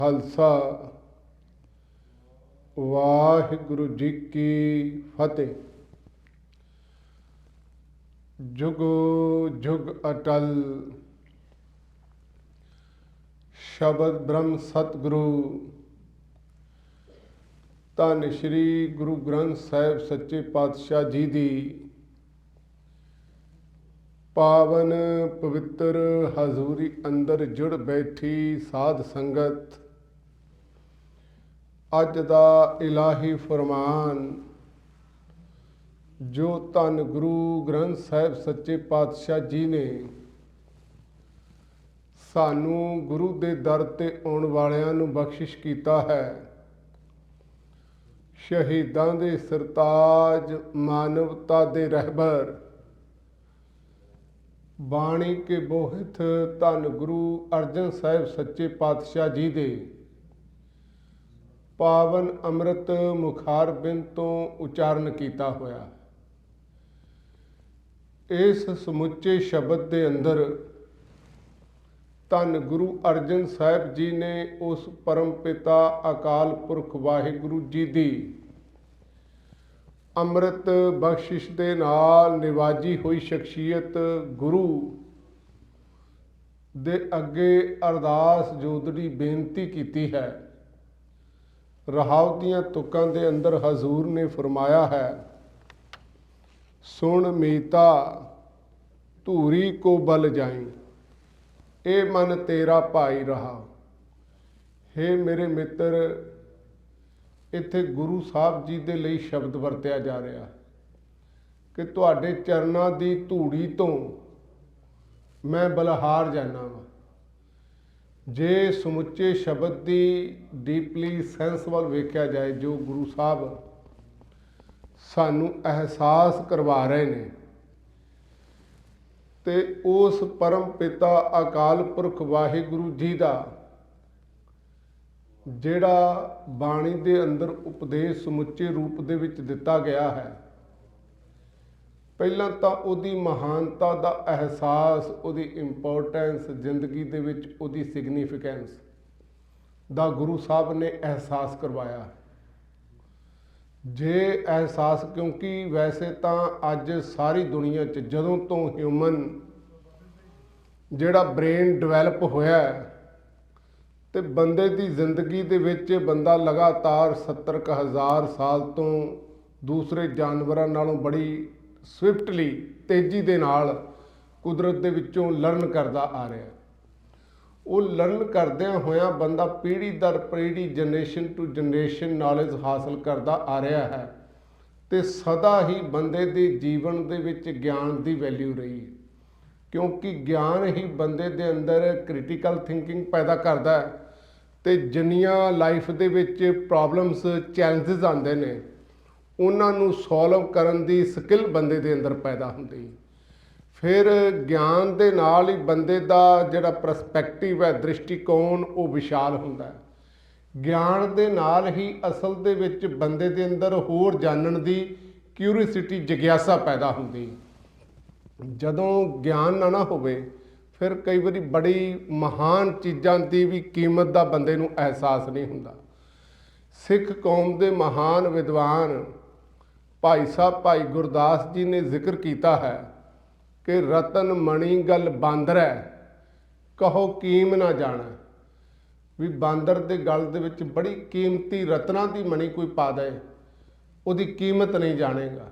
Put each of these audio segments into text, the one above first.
ਖਾਲਸਾ ਵਾਹਿਗੁਰੂ ਜੀ ਕੀ ਫਤਿਹ। ਜੁਗ ਜੁਗ ਅਟਲ ਸ਼ਬਦ ਬ੍ਰਹਮ ਸਤਿਗੁਰੂ ਧੰਨ ਸ਼੍ਰੀ ਗੁਰੂ ਗ੍ਰੰਥ ਸਾਹਿਬ ਸੱਚੇ ਪਾਤਸ਼ਾਹ ਜੀ ਦੀ ਪਾਵਨ ਪਵਿੱਤਰ ਹਜ਼ੂਰੀ ਅੰਦਰ ਜੁੜ ਬੈਠੀ ਸਾਧ ਸੰਗਤ, ਅੱਜ ਦਾ ਇਲਾਹੀ ਫਰਮਾਨ ਜੋ ਧੰਨ ਗੁਰੂ ਗ੍ਰੰਥ ਸਾਹਿਬ ਸੱਚੇ ਪਾਤਸ਼ਾਹ ਜੀ ਨੇ ਸਾਨੂੰ ਗੁਰੂ ਦੇ ਦਰ ਤੇ ਆਉਣ ਵਾਲਿਆਂ ਨੂੰ ਬਖਸ਼ਿਸ਼ ਕੀਤਾ ਹੈ। ਸ਼ਹੀਦਾਂ ਦੇ ਸਰਤਾਜ, ਮਾਨਵਤਾ ਦੇ ਰਹਿਬਰ, ਬਾਣੀ ਕੇ ਬੋਹਿਤ ਧੰਨ ਗੁਰੂ ਅਰਜਨ ਸਾਹਿਬ ਸੱਚੇ ਪਾਤਸ਼ਾਹ ਜੀ ਦੇ ਪਾਵਨ ਅੰਮ੍ਰਿਤ ਮੁਖਾਰ ਬਿੰਦ ਤੋਂ ਉਚਾਰਨ ਕੀਤਾ ਹੋਇਆ। ਇਸ ਸਮੁੱਚੇ ਸ਼ਬਦ ਦੇ ਅੰਦਰ ਧੰਨ ਗੁਰੂ ਅਰਜਨ ਸਾਹਿਬ ਜੀ ਨੇ ਉਸ ਪਰਮ ਪਿਤਾ ਅਕਾਲ ਪੁਰਖ ਵਾਹਿਗੁਰੂ ਜੀ ਦੀ ਅੰਮ੍ਰਿਤ ਬਖਸ਼ਿਸ਼ ਦੇ ਨਾਲ ਨਿਵਾਜੀ ਹੋਈ ਸ਼ਖਸੀਅਤ ਗੁਰੂ ਦੇ ਅੱਗੇ ਅਰਦਾਸ ਜੋਦੜੀ ਬੇਨਤੀ ਕੀਤੀ ਹੈ। ਰਹਾਉ ਦੀਆਂ ਤੁਕਾਂ ਦੇ ਅੰਦਰ ਹਜ਼ੂਰ ਨੇ ਫਰਮਾਇਆ ਹੈ, ਸੁਣ ਮੀਤਾ ਧੂਰੀ ਕੋ ਬਲ ਜਾਈ, ਇਹ ਮਨ ਤੇਰਾ ਭਾਈ ਰਹਾ। ਹੇ ਮੇਰੇ ਮਿੱਤਰ, ਇੱਥੇ ਗੁਰੂ ਸਾਹਿਬ ਜੀ ਦੇ ਲਈ ਸ਼ਬਦ ਵਰਤਿਆ ਜਾ ਰਿਹਾ ਕਿ ਤੁਹਾਡੇ ਚਰਨਾਂ ਦੀ ਧੂੜੀ ਤੋਂ ਮੈਂ ਬਲਹਾਰ ਜਾਣਾ ਵਾ। ਜੇ ਸਮੁੱਚੇ ਸ਼ਬਦ ਦੀ ਡੀਪਲੀ ਸੈਂਸ ਵੱਲ ਵੇਖਿਆ ਜਾਏ, ਜੋ ਗੁਰੂ ਸਾਹਿਬ ਸਾਨੂੰ ਅਹਿਸਾਸ ਕਰਵਾ ਰਹੇ ਨੇ, ਤੇ ਉਸ ਪਰਮ ਪਿਤਾ ਅਕਾਲ ਪੁਰਖ ਵਾਹਿਗੁਰੂ ਜੀ ਦਾ ਜਿਹੜਾ ਬਾਣੀ ਦੇ ਅੰਦਰ ਉਪਦੇਸ਼ ਸਮੁੱਚੇ ਰੂਪ ਦੇ ਵਿੱਚ ਦਿੱਤਾ ਗਿਆ ਹੈ, ਪਹਿਲਾਂ ਤਾਂ ਉਹਦੀ ਮਹਾਨਤਾ ਦਾ ਅਹਿਸਾਸ, ਉਹਦੀ ਇੰਪੋਰਟੈਂਸ, ਜ਼ਿੰਦਗੀ ਦੇ ਵਿੱਚ ਉਹਦੀ ਸਿਗਨੀਫੀਕੈਂਸ ਦਾ ਗੁਰੂ ਸਾਹਿਬ ਨੇ ਅਹਿਸਾਸ ਕਰਵਾਇਆ। ਜੇ ਅਹਿਸਾਸ, ਕਿਉਂਕਿ ਵੈਸੇ ਤਾਂ ਅੱਜ ਸਾਰੀ ਦੁਨੀਆ 'ਚ ਜਦੋਂ ਤੋਂ ਹਿਊਮਨ ਜਿਹੜਾ ਬ੍ਰੇਨ ਡਿਵੈਲਪ ਹੋਇਆ ਤੇ ਬੰਦੇ ਦੀ ਜ਼ਿੰਦਗੀ ਦੇ ਵਿੱਚ ਬੰਦਾ ਲਗਾਤਾਰ 70,000 ਸਾਲ ਤੋਂ ਦੂਸਰੇ ਜਾਨਵਰਾਂ ਨਾਲੋਂ ਬੜੀ ਸਵਿਫਟਲੀ, ਤੇਜ਼ੀ ਦੇ ਨਾਲ ਕੁਦਰਤ ਦੇ ਵਿੱਚੋਂ ਲਰਨ ਕਰਦਾ ਆ ਰਿਹਾ। ਉਹ ਲਰਨ ਕਰਦਿਆਂ ਹੋਇਆਂ ਬੰਦਾ ਪੀੜ੍ਹੀ ਦਰ ਪੀੜ੍ਹੀ, ਜਨਰੇਸ਼ਨ ਟੂ ਜਨਰੇਸ਼ਨ ਨੌਲੇਜ ਹਾਸਲ ਕਰਦਾ ਆ ਰਿਹਾ ਹੈ ਤੇ ਸਦਾ ਹੀ ਬੰਦੇ ਦੇ ਜੀਵਨ ਦੇ ਵਿੱਚ ਗਿਆਨ ਦੀ ਵੈਲਿਊ ਰਹੀ ਹੈ, ਕਿਉਂਕਿ ਗਿਆਨ ਹੀ ਬੰਦੇ ਦੇ ਅੰਦਰ ਕ੍ਰਿਟੀਕਲ ਥਿੰਕਿੰਗ ਪੈਦਾ ਕਰਦਾ ਹੈ ਤੇ ਜਿੰਨੀਆਂ ਲਾਈਫ ਦੇ ਵਿੱਚ ਪ੍ਰੋਬਲਮਸ, ਚੈਲੰਜਸ ਆਉਂਦੇ ਨੇ, ਉਹਨਾਂ ਨੂੰ ਸੋਲਵ ਕਰਨ ਦੀ ਸਕਿੱਲ ਬੰਦੇ ਦੇ ਅੰਦਰ ਪੈਦਾ ਹੁੰਦੀ। ਫਿਰ ਗਿਆਨ ਦੇ ਨਾਲ ਹੀ ਬੰਦੇ ਦਾ ਜਿਹੜਾ ਪਰਸਪੈਕਟਿਵ ਹੈ, ਦ੍ਰਿਸ਼ਟੀਕੋਣ, ਉਹ ਵਿਸ਼ਾਲ ਹੁੰਦਾ ਹੈ। ਗਿਆਨ ਦੇ ਨਾਲ ਹੀ ਅਸਲ ਦੇ ਵਿੱਚ ਬੰਦੇ ਦੇ ਅੰਦਰ ਹੋਰ ਜਾਣਨ ਦੀ ਕਿਊਰੀਸਿਟੀ, ਜਿਗਿਆਸਾ ਪੈਦਾ ਹੁੰਦੀ। ਜਦੋਂ ਗਿਆਨ ਨਾ ਹੋਵੇ, ਫਿਰ ਕਈ ਵਾਰੀ ਬੜੀ ਮਹਾਨ ਚੀਜ਼ਾਂ ਦੀ ਵੀ ਕੀਮਤ ਦਾ ਬੰਦੇ ਨੂੰ ਅਹਿਸਾਸ ਨਹੀਂ ਹੁੰਦਾ। ਸਿੱਖ ਕੌਮ ਦੇ ਮਹਾਨ ਵਿਦਵਾਨ ਭਾਈ ਸਾਹਿਬ ਭਾਈ ਗੁਰਦਾਸ ਜੀ ਨੇ ਜ਼ਿਕਰ ਕੀਤਾ ਹੈ ਕਿ ਰਤਨ ਮਣੀ ਗਲ ਬਾਂਦਰੈ, ਕਹੋ ਕੀਮ ਨਾ ਜਾਣਾ। ਵੀ ਬਾਂਦਰ ਦੇ ਗਲ ਦੇ ਵਿੱਚ ਬੜੀ ਕੀਮਤੀ ਰਤਨਾਂ ਦੀ ਮਣੀ ਕੋਈ ਪਾ ਦੇ, ਉਹਦੀ ਕੀਮਤ ਨਹੀਂ ਜਾਣੇਗਾ।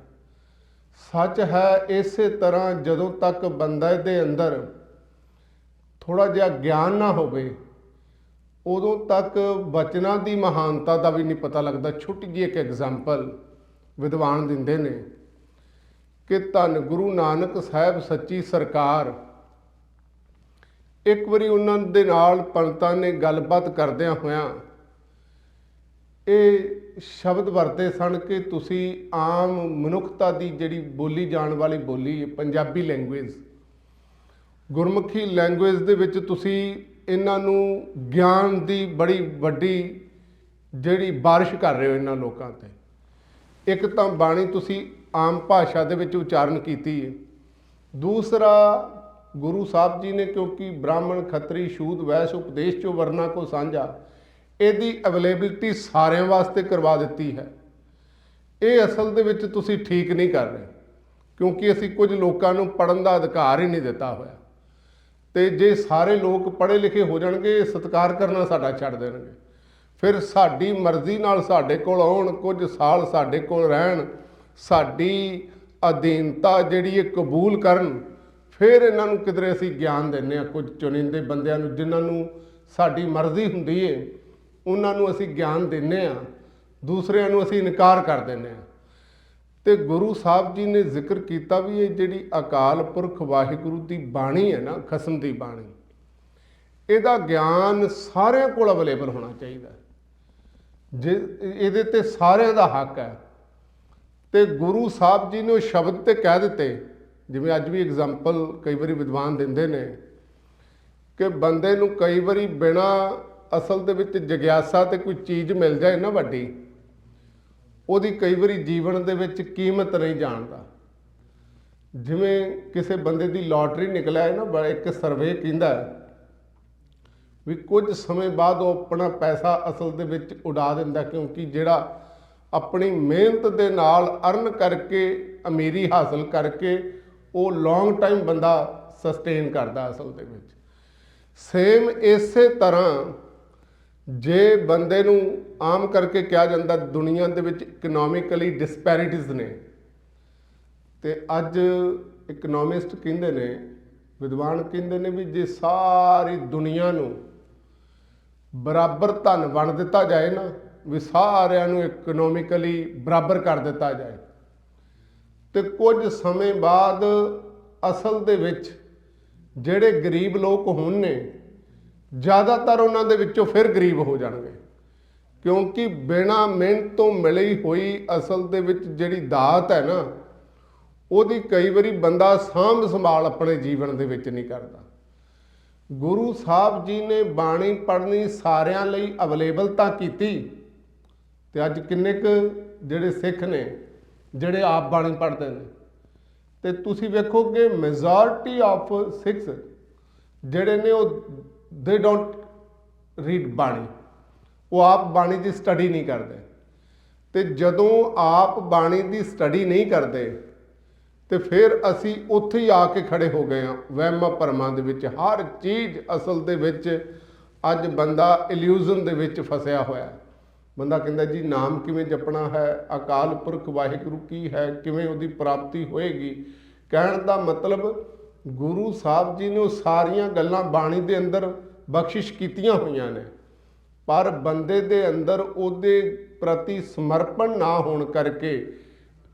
ਸੱਚ ਹੈ, ਇਸੇ ਤਰ੍ਹਾਂ ਜਦੋਂ ਤੱਕ ਬੰਦੇ ਦੇ ਅੰਦਰ ਥੋੜ੍ਹਾ ਜਿਹਾ ਗਿਆਨ ਨਾ ਹੋਵੇ, ਉਦੋਂ ਤੱਕ ਬਚਨਾਂ ਦੀ ਮਹਾਨਤਾ ਦਾ ਵੀ ਨਹੀਂ ਪਤਾ ਲੱਗਦਾ। ਛੋਟੀ ਜਿਹੀ ਇੱਕ ਐਗਜ਼ਾਮਪਲ ਵਿਦਵਾਨ ਦਿੰਦੇ ਨੇ ਕਿ ਧੰਨ ਗੁਰੂ ਨਾਨਕ ਸਾਹਿਬ ਸੱਚੀ ਸਰਕਾਰ, ਇੱਕ ਵਾਰੀ ਉਹਨਾਂ ਦੇ ਨਾਲ ਪੰਡਤਾਂ ਨੇ ਗੱਲਬਾਤ ਕਰਦਿਆਂ ਹੋਇਆਂ ਇਹ ਸ਼ਬਦ ਵਰਤੇ ਸਨ ਕਿ ਤੁਸੀਂ ਆਮ ਮਨੁੱਖਤਾ ਦੀ ਜਿਹੜੀ ਬੋਲੀ ਜਾਣ ਵਾਲੀ ਬੋਲੀ, ਪੰਜਾਬੀ ਲੈਂਗੁਏਜ, ਗੁਰਮੁਖੀ ਲੈਂਗੁਏਜ ਦੇ ਵਿੱਚ ਤੁਸੀਂ ਇਹਨਾਂ ਨੂੰ ਗਿਆਨ ਦੀ ਬੜੀ ਵੱਡੀ ਜਿਹੜੀ ਬਾਰਿਸ਼ ਕਰ ਰਹੇ ਹੋ ਇਹਨਾਂ ਲੋਕਾਂ 'ਤੇ। ਇੱਕ ਤਾਂ ਬਾਣੀ ਤੁਸੀਂ ਆਮ ਭਾਸ਼ਾ ਦੇ ਵਿੱਚ ਉਚਾਰਨ ਕੀਤੀ ਹੈ, ਦੂਸਰਾ ਗੁਰੂ ਸਾਹਿਬ ਜੀ ਨੇ, ਕਿਉਂਕਿ ਬ੍ਰਾਹਮਣ ਖੱਤਰੀ ਸ਼ੂਦ ਵੈਸ਼ ਉਪਦੇਸ਼ ਚੋਂ ਵਰਨਾ ਕੋ ਸਾਂਝਾ, ਇਹਦੀ ਅਵੇਲੇਬਿਲਿਟੀ ਸਾਰਿਆਂ ਵਾਸਤੇ ਕਰਵਾ ਦਿੱਤੀ ਹੈ। ਇਹ ਅਸਲ ਦੇ ਵਿੱਚ ਤੁਸੀਂ ਠੀਕ ਨਹੀਂ ਕਰ ਰਹੇ, ਕਿਉਂਕਿ ਅਸੀਂ ਕੁਝ ਲੋਕਾਂ ਨੂੰ ਪੜ੍ਹਨ ਦਾ ਅਧਿਕਾਰ ਹੀ ਨਹੀਂ ਦਿੱਤਾ ਹੋਇਆ। ਤੇ ਜੇ ਸਾਰੇ ਲੋਕ ਪੜ੍ਹੇ ਲਿਖੇ ਹੋ ਜਾਣਗੇ, ਸਤਿਕਾਰ ਕਰਨਾ ਸਾਡਾ ਛੱਡ ਦੇਣਗੇ, ਫਿਰ ਸਾਡੀ ਮਰਜ਼ੀ ਨਾਲ ਸਾਡੇ ਕੋਲ ਆਉਣ, ਕੁਝ ਸਾਲ ਸਾਡੇ ਕੋਲ ਰਹਿਣ, ਸਾਡੀ ਅਧੀਨਤਾ ਜਿਹੜੀ ਇਹ ਕਬੂਲ ਕਰਨ, ਫਿਰ ਇਹਨਾਂ ਨੂੰ ਕਿਧਰੇ ਅਸੀਂ ਗਿਆਨ ਦਿੰਦੇ ਹਾਂ। ਕੁਝ ਚੁਣਿੰਦੇ ਬੰਦਿਆਂ ਨੂੰ, ਜਿਨ੍ਹਾਂ ਨੂੰ ਸਾਡੀ ਮਰਜ਼ੀ ਹੁੰਦੀ ਹੈ, ਉਹਨਾਂ ਨੂੰ ਅਸੀਂ ਗਿਆਨ ਦਿੰਦੇ ਹਾਂ, ਦੂਸਰਿਆਂ ਨੂੰ ਅਸੀਂ ਇਨਕਾਰ ਕਰ ਦਿੰਦੇ ਹਾਂ। ਤੇ ਗੁਰੂ ਸਾਹਿਬ ਜੀ ਨੇ ਜ਼ਿਕਰ ਕੀਤਾ ਵੀ ਇਹ ਜਿਹੜੀ ਅਕਾਲ ਪੁਰਖ ਵਾਹਿਗੁਰੂ ਦੀ ਬਾਣੀ ਹੈ ਨਾ, ਖਸਮ ਦੀ ਬਾਣੀ, ਇਹਦਾ ਗਿਆਨ ਸਾਰਿਆਂ ਕੋਲ ਅਵੇਲੇਬਲ ਹੋਣਾ ਚਾਹੀਦਾ। ਜੇ ਇਹਦੇ ਤੇ ਸਾਰਿਆਂ ਦਾ ਹੱਕ ਹੈ। ਤੇ ਗੁਰੂ ਸਾਹਿਬ ਜੀ ਨੇ ਉਹ ਸ਼ਬਦ ਤੇ ਕਹਿ ਦਿੱਤੇ, ਜਿਵੇਂ ਅੱਜ ਵੀ ਐਗਜ਼ਾਮਪਲ ਕਈ ਵਾਰੀ ਵਿਦਵਾਨ ਦਿੰਦੇ ਨੇ ਕਿ ਬੰਦੇ ਨੂੰ ਕਈ ਵਾਰੀ ਬਿਨਾਂ ਅਸਲ ਦੇ ਵਿੱਚ ਜਗਿਆਸਾ ਤੇ ਕੋਈ ਚੀਜ਼ ਮਿਲ ਜਾਏ ਨਾ ਵੱਡੀ, ਉਹਦੀ ਕਈ ਵਾਰੀ ਜੀਵਨ ਦੇ ਵਿੱਚ ਕੀਮਤ ਨਹੀਂ ਜਾਣਦਾ। ਜਿਵੇਂ ਕਿਸੇ ਬੰਦੇ ਦੀ ਲਾਟਰੀ ਨਿਕਲਿਆ ਹੈ ਨਾ, ਇੱਕ ਸਰਵੇ ਕਹਿੰਦਾ ਵੀ ਕੁਝ ਸਮੇਂ ਬਾਅਦ ਉਹ ਆਪਣਾ ਪੈਸਾ ਅਸਲ ਦੇ ਵਿੱਚ ਉਡਾ ਦਿੰਦਾ, ਕਿਉਂਕਿ ਜਿਹੜਾ ਆਪਣੀ ਮਿਹਨਤ ਦੇ ਨਾਲ ਅਰਨ ਕਰਕੇ ਅਮੀਰੀ ਹਾਸਲ ਕਰਕੇ ਉਹ ਲੌਂਗ ਟਾਈਮ ਬੰਦਾ ਸਸਟੇਨ ਕਰਦਾ ਅਸਲ ਦੇ ਵਿੱਚ। ਸੇਮ ਇਸੇ ਤਰ੍ਹਾਂ ਜੇ ਬੰਦੇ ਨੂੰ ਆਮ ਕਰਕੇ ਕਿਹਾ ਜਾਂਦਾ ਦੁਨੀਆ ਦੇ ਵਿੱਚ ਇਕਨੋਮਿਕਲੀ ਡਿਸਪੈਰਿਟੀਜ਼ ਨੇ, ਤੇ ਅੱਜ ਇਕਨੋਮਿਸਟ ਕਹਿੰਦੇ ਨੇ, ਵਿਦਵਾਨ ਕਹਿੰਦੇ ਨੇ ਵੀ ਜੇ ਸਾਰੀ ਦੁਨੀਆ ਨੂੰ ਬਰਾਬਰ ਧਨ ਵੰਡ ਦਿੱਤਾ ਜਾਏ ਨਾ, ਵੀ ਸਾਰਿਆਂ ਨੂੰ ਇਕਨੋਮਿਕਲੀ ਬਰਾਬਰ ਕਰ ਦਿੱਤਾ ਜਾਏ, ਤੇ ਕੁਝ ਸਮੇਂ ਬਾਅਦ ਅਸਲ ਦੇ ਵਿੱਚ ਜਿਹੜੇ ਗਰੀਬ ਲੋਕ ਹੋਣ ਨੇ, ਜ਼ਿਆਦਾਤਰ ਉਹਨਾਂ ਦੇ ਵਿੱਚੋਂ ਫਿਰ ਗਰੀਬ ਹੋ ਜਾਣਗੇ, ਕਿਉਂਕਿ ਬਿਨਾਂ ਮਿਹਨਤ ਤੋਂ ਮਿਲੀ ਹੋਈ ਅਸਲ ਦੇ ਵਿੱਚ ਜਿਹੜੀ ਦਾਤ ਹੈ ਨਾ, ਉਹਦੀ ਕਈ ਵਾਰੀ ਬੰਦਾ ਸਾਂਭ ਸੰਭਾਲ ਆਪਣੇ ਜੀਵਨ ਦੇ ਵਿੱਚ ਨਹੀਂ ਕਰਦਾ। ਗੁਰੂ ਸਾਹਿਬ ਜੀ ਨੇ ਬਾਣੀ ਪੜ੍ਹਨੀ ਸਾਰਿਆਂ ਲਈ ਅਵੇਲੇਬਲ ਤਾਂ ਕੀਤੀ, ਤੇ ਅੱਜ ਕਿੰਨੇ ਕੁ ਜਿਹੜੇ ਸਿੱਖ ਨੇ ਜਿਹੜੇ ਆਪ ਬਾਣੀ ਪੜ੍ਹਦੇ ਨੇ, ਤੇ ਤੁਸੀਂ ਵੇਖੋਗੇ ਮੈਜੋਰਿਟੀ ਆਫ ਸਿੱਖਸ ਜਿਹੜੇ ਨੇ ਉਹ ਦੇ ਡੋਂਟ ਰੀਡ ਬਾਣੀ, ਉਹ ਆਪ ਬਾਣੀ ਦੀ ਸਟੱਡੀ ਨਹੀਂ ਕਰਦੇ। ਤੇ ਜਦੋਂ ਆਪ ਬਾਣੀ ਦੀ ਸਟੱਡੀ ਨਹੀਂ ਕਰਦੇ ਤੇ ਫਿਰ ਅਸੀਂ ਉੱਥੇ ਹੀ ਆ ਕੇ ਖੜੇ ਹੋ ਗਏ ਹਾਂ ਵਹਿਮਾਂ ਭਰਮਾਂ ਦੇ ਵਿੱਚ। ਹਰ ਚੀਜ਼ ਅਸਲ ਦੇ ਵਿੱਚ ਅੱਜ ਬੰਦਾ ਇਲਿਊਜ਼ਨ ਦੇ ਵਿੱਚ ਫਸਿਆ ਹੋਇਆ। ਬੰਦਾ ਕਹਿੰਦਾ ਜੀ ਨਾਮ ਕਿਵੇਂ ਜਪਣਾ ਹੈ, ਅਕਾਲ ਪੁਰਖ ਵਾਹਿਗੁਰੂ ਕੀ ਹੈ, ਕਿਵੇਂ ਉਹਦੀ ਪ੍ਰਾਪਤੀ ਹੋਏਗੀ। ਕਹਿਣ ਦਾ ਮਤਲਬ ਗੁਰੂ ਸਾਹਿਬ ਜੀ ਨੇ ਉਹ ਸਾਰੀਆਂ ਗੱਲਾਂ ਬਾਣੀ ਦੇ ਅੰਦਰ ਬਖਸ਼ਿਸ਼ ਕੀਤੀਆਂ ਹੋਈਆਂ ਨੇ, ਪਰ ਬੰਦੇ ਦੇ ਅੰਦਰ ਉਹਦੇ ਪ੍ਰਤੀ ਸਮਰਪਣ ਨਾ ਹੋਣ ਕਰਕੇ,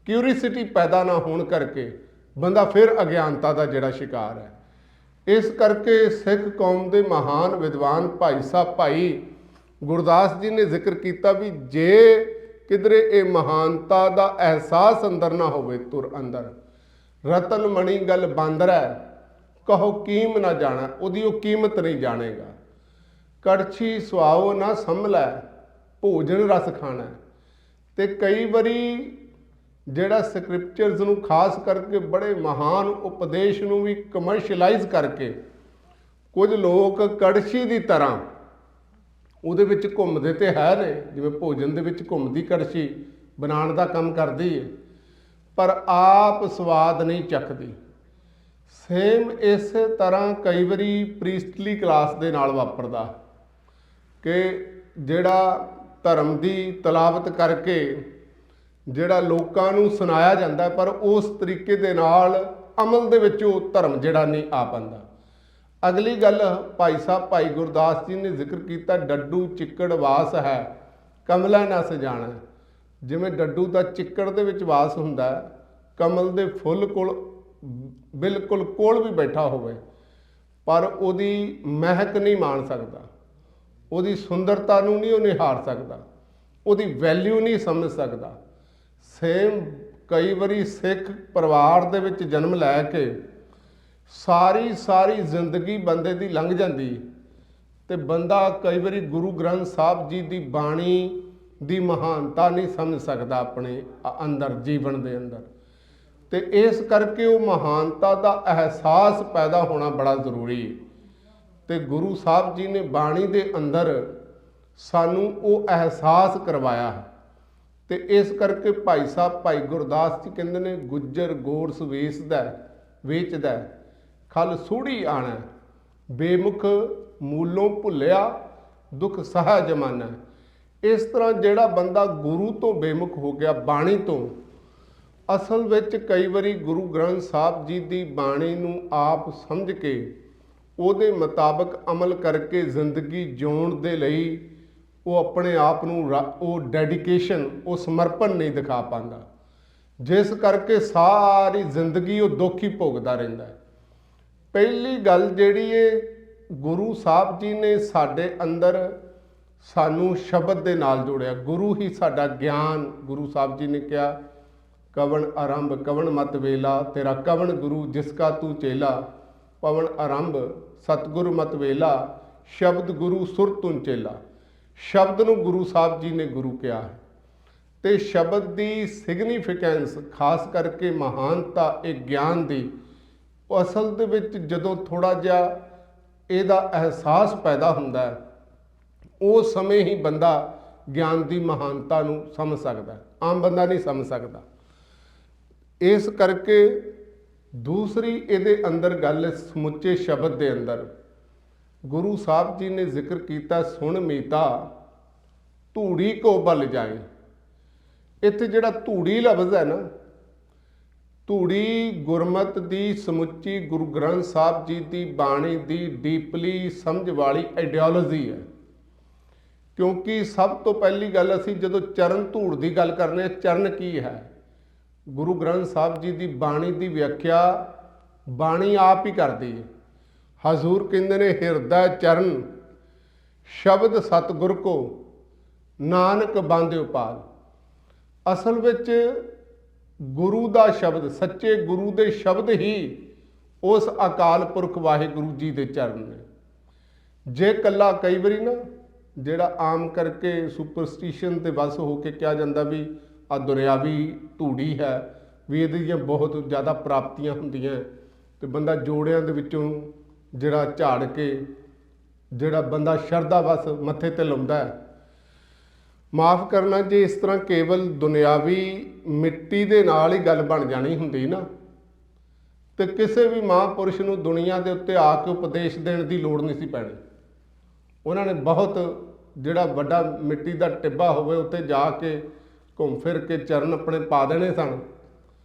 ਕਿਊਰੀਸਿਟੀ ਪੈਦਾ ਨਾ ਹੋਣ ਕਰਕੇ ਬੰਦਾ ਫਿਰ ਅਗਿਆਨਤਾ ਦਾ ਜਿਹੜਾ ਸ਼ਿਕਾਰ ਹੈ। ਇਸ ਕਰਕੇ ਸਿੱਖ ਕੌਮ ਦੇ ਮਹਾਨ ਵਿਦਵਾਨ ਭਾਈ ਸਾਹਿਬ ਭਾਈ ਗੁਰਦਾਸ ਜੀ ਨੇ ਜ਼ਿਕਰ ਕੀਤਾ ਵੀ ਜੇ ਕਿਧਰੇ ਇਹ ਮਹਾਨਤਾ ਦਾ ਅਹਿਸਾਸ ਅੰਦਰ ਨਾ ਹੋਵੇ, ਤੁਰ ਅੰਦਰ ਰਤਨ ਮਣੀ ਗੱਲ ਬਾਂਦਰੈ ਕਹੋ ਕੀਮ ਨਾ ਜਾਣਾ, ਉਹਦੀ ਉਹ ਕੀਮਤ ਨਹੀਂ ਜਾਣੇਗਾ। ਕੜਛੀ ਸੁਆਓ ਨਾ ਸੰਭਲੈ ਭੋਜਨ ਰਸ ਖਾਣਾ। ਤੇ ਕਈ ਵਾਰੀ ਜਿਹੜਾ ਸਕ੍ਰਿਪਚਰਸ ਨੂੰ ਖਾਸ ਕਰਕੇ ਬੜੇ ਮਹਾਨ ਉਪਦੇਸ਼ ਨੂੰ ਵੀ ਕਮਰਸ਼ੀਅਲਾਈਜ਼ ਕਰਕੇ ਕੁਝ ਲੋਕ ਕੜਛੀ ਦੀ ਤਰ੍ਹਾਂ ਉਹਦੇ ਵਿੱਚ ਘੁੰਮਦੇ ਤੇ ਹੈ ਨੇ, ਜਿਵੇਂ ਭੋਜਨ ਦੇ ਵਿੱਚ ਘੁੰਮਦੀ ਕੜਛੀ ਬਣਾਉਣ ਦਾ ਕੰਮ ਕਰਦੀ ਹੈ, ਪਰ ਆਪ ਸਵਾਦ ਨਹੀਂ ਚੱਖਦੀ। ਸੇਮ ਇਸੇ ਤਰ੍ਹਾਂ ਕਈ ਵਾਰੀ ਪ੍ਰੀਸਟਲੀ ਕਲਾਸ ਦੇ ਨਾਲ ਵਾਪਰਦਾ ਕਿ ਜਿਹੜਾ ਧਰਮ ਦੀ ਤਲਾਵਤ ਕਰਕੇ ਜਿਹੜਾ ਲੋਕਾਂ ਨੂੰ ਸੁਣਾਇਆ ਜਾਂਦਾ, ਪਰ ਉਸ ਤਰੀਕੇ ਦੇ ਨਾਲ ਅਮਲ ਦੇ ਵਿੱਚ ਉਹ ਧਰਮ ਜਿਹੜਾ ਨਹੀਂ ਆ ਪਾਉਂਦਾ। ਅਗਲੀ ਗੱਲ ਭਾਈ ਸਾਹਿਬ ਭਾਈ ਗੁਰਦਾਸ ਜੀ ਨੇ ਜ਼ਿਕਰ ਕੀਤਾ, ਡੱਡੂ ਚਿੱਕੜ ਵਾਸ ਹੈ ਕਮਲਾ ਨਾ ਸਜਾਣਾ। ਜਿਵੇਂ ਡੱਡੂ ਦਾ ਚਿੱਕੜ ਦੇ ਵਿੱਚ ਵਾਸ ਹੁੰਦਾ, ਕਮਲ ਦੇ ਫੁੱਲ ਕੋਲ ਬਿਲਕੁਲ ਕੋਲ ਵੀ ਬੈਠਾ ਹੋਵੇ ਪਰ ਉਹਦੀ ਮਹਿਕ ਨਹੀਂ ਮਾਣ ਸਕਦਾ, ਉਹਦੀ ਸੁੰਦਰਤਾ ਨੂੰ ਨਹੀਂ ਉਹ ਨਿਹਾਰ ਸਕਦਾ, ਉਹਦੀ ਵੈਲਿਊ ਨਹੀਂ ਸਮਝ ਸਕਦਾ। ਸੇਮ ਕਈ ਵਾਰੀ ਸਿੱਖ ਪਰਿਵਾਰ ਦੇ ਵਿੱਚ ਜਨਮ ਲੈ ਕੇ ਸਾਰੀ ਜ਼ਿੰਦਗੀ ਬੰਦੇ ਦੀ ਲੰਘ ਜਾਂਦੀ ਤੇ ਬੰਦਾ ਕਈ ਵਾਰੀ ਗੁਰੂ ਗ੍ਰੰਥ ਸਾਹਿਬ ਜੀ ਦੀ ਬਾਣੀ ਦੀ ਮਹਾਨਤਾ ਨਹੀਂ ਸਮਝ ਸਕਦਾ ਆਪਣੇ ਅੰਦਰ, ਜੀਵਨ ਦੇ ਅੰਦਰ। ਤੇ ਇਸ ਕਰਕੇ ਉਹ ਮਹਾਨਤਾ ਦਾ ਅਹਿਸਾਸ ਪੈਦਾ ਹੋਣਾ ਬੜਾ ਜ਼ਰੂਰੀ ਹੈ। ਤੇ ਗੁਰੂ ਸਾਹਿਬ ਜੀ ਨੇ ਬਾਣੀ ਦੇ ਅੰਦਰ ਸਾਨੂੰ ਉਹ ਅਹਿਸਾਸ ਕਰਵਾਇਆ ਹੈ। ਤੇ ਇਸ ਕਰਕੇ ਭਾਈ ਸਾਹਿਬ ਭਾਈ ਗੁਰਦਾਸ ਜੀ ਕਹਿੰਦੇ ਨੇ, ਗੁੱਜਰ ਗੋਰਸ ਵੇਚਦਾ ਖਲ ਸੂੜੀ ਆਣਾ, ਬੇਮੁਖ ਮੂਲੋਂ ਭੁੱਲਿਆ ਦੁੱਖ ਸਹਾ ਜਮਾਨਾ। ਇਸ ਤਰ੍ਹਾਂ ਜਿਹੜਾ ਬੰਦਾ ਗੁਰੂ ਤੋਂ ਬੇਮੁਖ ਹੋ ਗਿਆ, ਬਾਣੀ ਤੋਂ, ਅਸਲ ਵਿੱਚ ਕਈ ਵਾਰੀ ਗੁਰੂ ਗ੍ਰੰਥ ਸਾਹਿਬ ਜੀ ਦੀ ਬਾਣੀ ਨੂੰ ਆਪ ਸਮਝ ਕੇ ਉਹਦੇ ਮੁਤਾਬਕ ਅਮਲ ਕਰਕੇ ਜ਼ਿੰਦਗੀ ਜਿਉਣ ਦੇ ਲਈ ਉਹ ਆਪਣੇ ਆਪ ਨੂੰ ਉਹ ਡੈਡੀਕੇਸ਼ਨ, ਉਹ ਸਮਰਪਣ ਨਹੀਂ ਦਿਖਾ ਪਾਉਂਦਾ, ਜਿਸ ਕਰਕੇ ਸਾਰੀ ਜ਼ਿੰਦਗੀ ਉਹ ਦੁੱਖ ਹੀ ਭੋਗਦਾ ਰਹਿੰਦਾ ਹੈ। ਪਹਿਲੀ ਗੱਲ ਜਿਹੜੀ ਇਹ ਗੁਰੂ ਸਾਹਿਬ ਜੀ ਨੇ ਸਾਡੇ ਅੰਦਰ ਸਾਨੂੰ ਸ਼ਬਦ ਦੇ ਨਾਲ ਜੋੜਿਆ। ਗੁਰੂ ਹੀ ਸਾਡਾ ਗਿਆਨ, ਗੁਰੂ ਸਾਹਿਬ ਜੀ ਨੇ ਕਿਹਾ, ਕਵਣ ਆਰੰਭ ਕਵਣ ਮਤ ਵੇਲਾ, ਤੇਰਾ ਕਵਣ ਗੁਰੂ ਜਿਸ ਕਾ ਤੂੰ ਚੇਲਾ, ਪਵਨ ਆਰੰਭ ਸਤਿਗੁਰ ਮਤ ਵੇਲਾ, ਸ਼ਬਦ ਗੁਰੂ ਸੁਰ ਤੁਨ ਚੇਲਾ। ਸ਼ਬਦ ਨੂੰ ਗੁਰੂ ਸਾਹਿਬ ਜੀ ਨੇ ਗੁਰੂ ਕਿਹਾ ਹੈ। ਤੇ ਸ਼ਬਦ ਦੀ ਸਿਗਨੀਫੀਕੈਂਸ, ਖਾਸ ਕਰਕੇ ਮਹਾਨਤਾ ਇਹ ਗਿਆਨ ਦੀ, ਅਸਲ ਦੇ ਵਿੱਚ ਜਦੋਂ ਥੋੜ੍ਹਾ ਜਿਹਾ ਇਹਦਾ ਅਹਿਸਾਸ ਪੈਦਾ ਹੁੰਦਾ ਹੈ, ਉਸ ਸਮੇਂ ਹੀ ਬੰਦਾ ਗਿਆਨ ਦੀ ਮਹਾਨਤਾ ਨੂੰ ਸਮਝ ਸਕਦਾ, ਆਮ ਬੰਦਾ ਨਹੀਂ ਸਮਝ ਸਕਦਾ। ਇਸ ਕਰਕੇ ਦੂਸਰੀ ਇਹਦੇ ਅੰਦਰ ਗੱਲ, ਸਮੁੱਚੇ ਸ਼ਬਦ ਦੇ ਅੰਦਰ ਗੁਰੂ ਸਾਹਿਬ ਜੀ ਨੇ ਜ਼ਿਕਰ ਕੀਤਾ, ਸੁਣ ਮੀਤਾ ਧੂੜੀ ਕੋ ਬਲ ਜਾਏ। ਇੱਥੇ ਜਿਹੜਾ ਧੂੜੀ ਲਫ਼ਜ਼ ਹੈ ਨਾ, ਧੂੜੀ ਗੁਰਮਤ ਦੀ ਸਮੁੱਚੀ ਗੁਰੂ ਗ੍ਰੰਥ ਸਾਹਿਬ ਜੀ ਦੀ ਬਾਣੀ ਦੀ ਡੀਪਲੀ ਸਮਝ ਵਾਲੀ ਆਈਡੀਓਲੋਜੀ ਹੈ। ਕਿਉਂਕਿ ਸਭ ਤੋਂ ਪਹਿਲੀ ਗੱਲ, ਅਸੀਂ ਜਦੋਂ ਚਰਨ ਧੂੜ ਦੀ ਗੱਲ ਕਰਨੇ ਆ, ਚਰਨ ਕੀ ਹੈ? ਗੁਰੂ ਗ੍ਰੰਥ ਸਾਹਿਬ ਜੀ ਦੀ ਬਾਣੀ ਦੀ ਵਿਆਖਿਆ ਬਾਣੀ ਆਪ ਹੀ ਕਰਦੀ ਹੈ। ਹਜ਼ੂਰ ਕਹਿੰਦੇ ਨੇ, ਹਿਰਦਾ ਚਰਨ ਸ਼ਬਦ ਸਤਿਗੁਰ ਕੋ ਨਾਨਕ ਬਾਂਧਿਓ ਪਾਲ। ਅਸਲ ਵਿੱਚ ਗੁਰੂ ਦਾ ਸ਼ਬਦ, ਸੱਚੇ ਗੁਰੂ ਦੇ ਸ਼ਬਦ ਹੀ ਉਸ ਅਕਾਲ ਪੁਰਖ ਵਾਹਿਗੁਰੂ ਜੀ ਦੇ ਚਰਨ ਨੇ। ਜੇ ਕੱਲਾ ਕਈ ਵਾਰੀ ਨਾ ਜਿਹੜਾ ਆਮ ਕਰਕੇ ਸੁਪਰਸਟੀਸ਼ਨ ਤੇ ਵਸ ਹੋ ਕੇ ਕਿਹਾ ਜਾਂਦਾ ਵੀ ਆ ਦੁਨਿਆਵੀ ਧੂੜੀ ਹੈ, ਵੀ ਇਹਦੀਆਂ ਬਹੁਤ ਜ਼ਿਆਦਾ ਪ੍ਰਾਪਤੀਆਂ ਹੁੰਦੀਆਂ, ਤੇ ਬੰਦਾ ਜੋੜਿਆਂ ਦੇ ਵਿੱਚੋਂ ਜਿਹੜਾ ਝਾੜ ਕੇ ਜਿਹੜਾ ਬੰਦਾ ਸ਼ਰਧਾ ਵਸ ਮੱਥੇ ਤੇ ਲਾਉਂਦਾ ਹੈ। ਮਾਫ ਕਰਨਾ, ਜੇ ਇਸ ਤਰ੍ਹਾਂ ਕੇਵਲ ਦੁਨਿਆਵੀ ਮਿੱਟੀ ਦੇ ਨਾਲ ਹੀ ਗੱਲ ਬਣ ਜਾਣੀ ਹੁੰਦੀ ਨਾ, ਤੇ ਕਿਸੇ ਵੀ ਮਹਾਂਪੁਰਸ਼ ਨੂੰ ਦੁਨੀਆ ਦੇ ਉੱਤੇ ਆ ਕੇ ਉਪਦੇਸ਼ ਦੇਣ ਦੀ ਲੋੜ ਨਹੀਂ ਸੀ ਪੈਣੀ। ਉਹਨਾਂ ਨੇ ਬਹੁਤ ਜਿਹੜਾ ਵੱਡਾ ਮਿੱਟੀ ਦਾ ਟਿੱਬਾ ਹੋਵੇ ਉੱਤੇ ਜਾ ਕੇ ਘੁੰਮ ਫਿਰ ਕੇ ਚਰਨ ਆਪਣੇ ਪਾ ਦੇਣੇ ਸਨ,